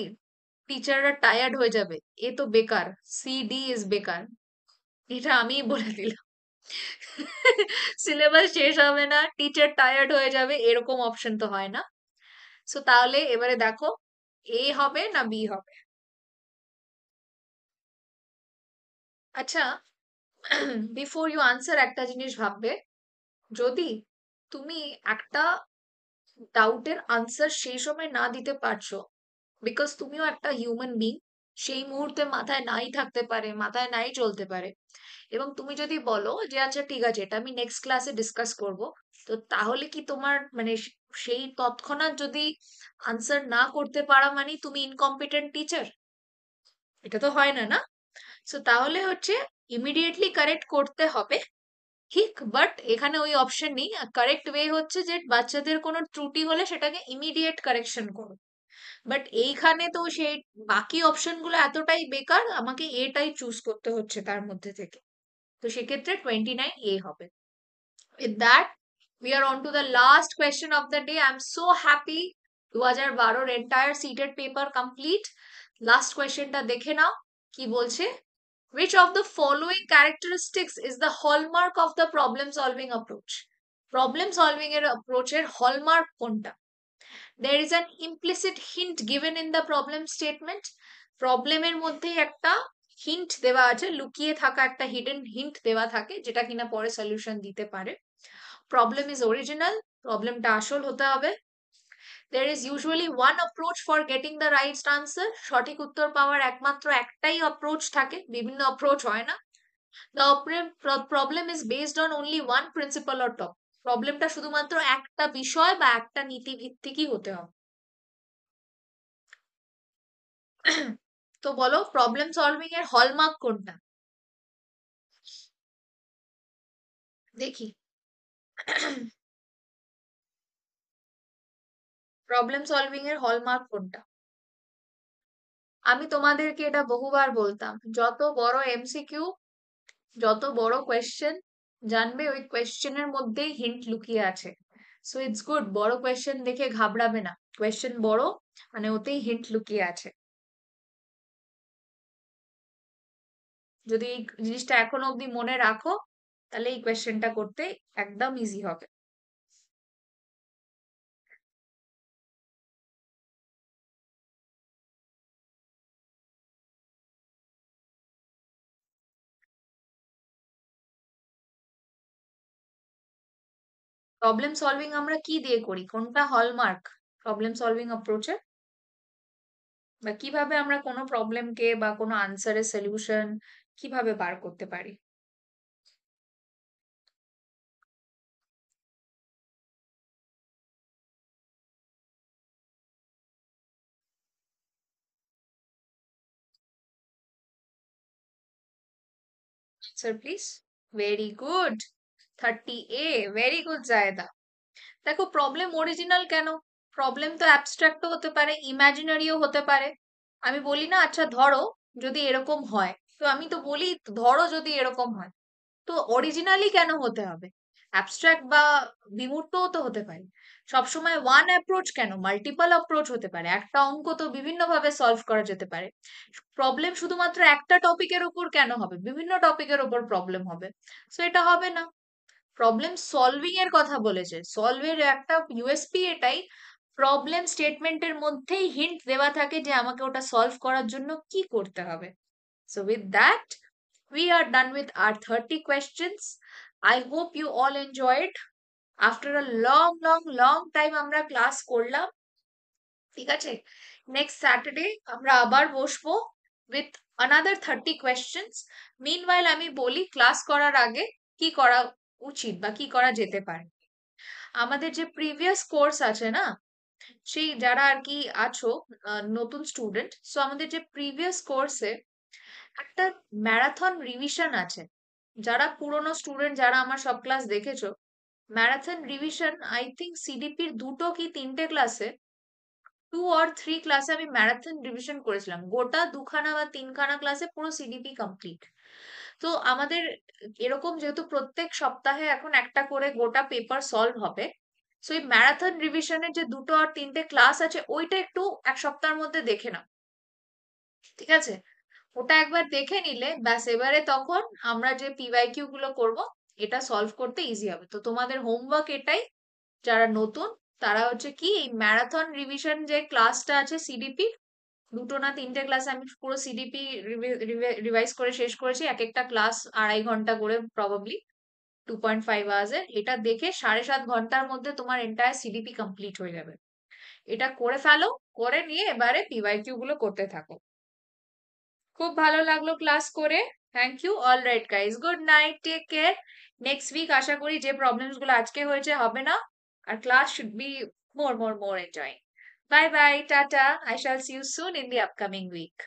টিচাররা টায়ার্ড হয়ে যাবে, এ তো বেকার। সিডি ইজ বেকার, এটা আমিই বলে দিলাম। সিলেবাস শেষ হবে না, টিচার টায়ার্ড হয়ে যাবে, এরকম অপশন তো হয় না। সো তাহলে এবারে দেখো, এ হবে না বি হবে। আচ্ছা, বিফোর ইউ আনসার একটা জিনিস ভাববে, যদি তুমি একটা ডাউটের আনসার সেই সময় না দিতে পারছো, বিকজ তুমিও একটা হিউম্যান বিং, সেই মুহূর্তে মাথায় নাই থাকতে পারে, মাথায় নাই চলতে পারে, এবং তুমি যদি বলো যে আচ্ছা ঠিক আছে এটা আমি নেক্সট ক্লাসে ডিসকাস করব, তো তাহলে কি তোমার মানে সেই তৎক্ষণাৎ যদি আনসার না করতে পারা মানে তুমি ইনকম্পিটেন্ট টিচার? এটা তো হয় না, না? সো তাহলে হচ্ছে ইমিডিয়েটলি কারেক্ট করতে হবে, ঠিক, বাট এখানে ওই অপশন নেই। কারেক্ট ওয়ে হচ্ছে যে বাচ্চাদের কোনো ত্রুটি হলে সেটাকে ইমিডিয়েট কারেকশন করো। বাট এইখানে তো সেই বাকি অপশন গুলো এতটাই বেকার, আমাকে এটাই চুজ করতে হচ্ছে তার মধ্যে থেকে। তো সেক্ষেত্রে 29 এ হবে। With that, we are on to the last question of the day. I'm so happy 2012 entire seated paper complete. Last question টা দেখে নাও কি বলছে। Which of the following characteristics is the hallmark of the problem solving approach? Problem solving এর approach এর hallmark কোনটা? There is an implicit hint given in the problem statement. Problem এর মধ্যেই একটা হিন্ট দেওয়া আছে, লুকিয়ে থাকা একটা হিডেন হিন্ট দেওয়া থাকে যেটা কিনা পরে সলিউশন দিতে পারে। প্রবলেম ইজ অরিজিনাল, প্রবলেমটা আসল হতে হবে। There is usually one approach for getting the right answer. সঠিক উত্তর পাওয়ার একমাত্র একটাই অ্যাপ্রোচ থাকে, বিভিন্ন অ্যাপ্রোচ হয় না। The problem is based on only one principle or topic. প্রবলেমটা শুধুমাত্র একটা বিষয় বা একটা নীতি ভিত্তিকই হতে হবে। তো বলো, প্রবলেম সলভিং এর হলমার্ক কোনটা? দেখি। প্রবলেম সলভিং এর হলমার্ক কোনটা? আমি তোমাদেরকে এটা বহুবার বলতাম, যত বড় এমসিকিউ, যত বড় কোয়েশ্চেন, জানবে ওই কোয়েশ্চেনের মধ্যেই হিন্ট লুকিয়ে আছে। সো ইটস গুড, বড় কোয়েশ্চেন দেখে ঘাবড়াবে না, কোয়েশ্চেন বড় মানে ওতেই হিন্ট লুকিয়ে আছে। যদি এই জিনিসটা এখনো অব্দি মনে রাখো, তাহলে এই কোয়েশ্চেনটা করতে একদম ইজি হবে। প্রবলেম সলভিং আমরা কি দিয়ে করি, কোনটা হলমার্ক প্রবলেম সলভিং অ্যাপ্রোচে, বা কিভাবে আমরা কোনো প্রবলেমকে বা কোনো আনসারের সলিউশন কিভাবে বার করতে পারি? Answer please. Very good, 30A, very good Zaida. দেখো, প্রবলেম অরিজিনাল কেন? প্রবলেম তো অ্যাবস্ট্রাক্টও হতে পারে, ইমাজিনারিও হতে পারে। আমি বলি না আচ্ছা ধরো যদি এরকম হয়, তো আমি তো বলি ধরো যদি এরকম হয়, তো অরিজিনালি কেন হতে হবে? অ্যাবস্ট্রাক্ট বা বিমূর্তও তো হতে পারে। সবসময় ওয়ান অ্যাপ্রোচ কেন, মাল্টিপল অ্যাপ্রোচ হতে পারে। একটা অঙ্ক তো বিভিন্ন ভাবে সলভ করা যেতে পারে। প্রবলেম শুধুমাত্র একটা টপিকের উপর কেন হবে, বিভিন্ন টপিকের উপর প্রবলেম হবে। সো এটা হবে না। প্রবলেম সলভিং এর কথা বলেছে, সলভের একটা ইউএসপি এটাই, প্রবলেম স্টেটমেন্টের মধ্যেই হিন্ট দেওয়া থাকে যে আমাকে ওটা সলভ করার জন্য কি করতে হবে। So with that, we are done with our 30 questions. I hope you all enjoyed. After a long, long, long time আমরা ক্লাস করলাম, ঠিক আছে? নেক্সট স্যাটারডে আমরা আবার বসবো with another 30 questions. Meanwhile আমি বলি ক্লাস করার আগে কি করা উচিত বা কি করা যেতে পারে। আমাদের যে প্রিভিয়াস কোর্স আছে না, সেই যারা আর কি আছো নতুন স্টুডেন্ট, সো আমাদের যে প্রিভিয়াস কোর্সে একটা ম্যারাথন রিভিশন আছে। যারা পুরনো স্টুডেন্ট, যারা আমার সব ক্লাস দেখেছো, ম্যারাথন রিভিশন আই থিঙ্ক সিডিপির 2টো কি 3টে ক্লাসে, 2 or 3 ক্লাসে আমি ম্যারাথন রিভিশন করেছিলাম। গোটা 2খানা বা 3খানা ক্লাসে পুরো সিডিপি কমপ্লিট। তো আমাদের এরকম যেহেতু প্রত্যেক সপ্তাহে এখন একটা করে গোটা পেপার সলভ হবে, সো এই ম্যারাথন রিভিশনের যে 2টো আর 3টে ক্লাস আছে ওইটা একটু এক সপ্তাহের মধ্যে দেখে নাও, ঠিক আছে? ওটা একবার দেখে নিলে ব্যাস, এবারে তখন আমরা যে পিওয়াইকিউ গুলো করব এটা সলভ করতে ইজি হবে। তো তোমাদের হোমওয়ার্ক এটাই, যারা নতুন তারা হচ্ছে কি এই ম্যারাথন রিভিশন যে ক্লাসটা আছে সিডিপি, 2টো না 3টে ক্লাসে আমি পুরো সিডিপি রিভাইজ করে শেষ করেছি, এক একটা ক্লাস 2.5 ঘন্টা করে, প্রবাবলি 2.5 hours এর। এটা দেখে 7.5 ঘন্টার মধ্যে তোমার এন্টায়ার সিডিপি কমপ্লিট হয়ে যাবে। এটা করে ফেলো, করে নিয়ে এবারে পিওয়াইকিউ গুলো করতে থাকো। খুব ভালো লাগলো ক্লাস করে, thank you. All right guys, good night, take care. Next week আশা করি যে প্রবলেমস গুলো আজকে হয়েছে হবে না, আর class should be more enjoying. Bye bye, tata. I shall see you soon in the upcoming week.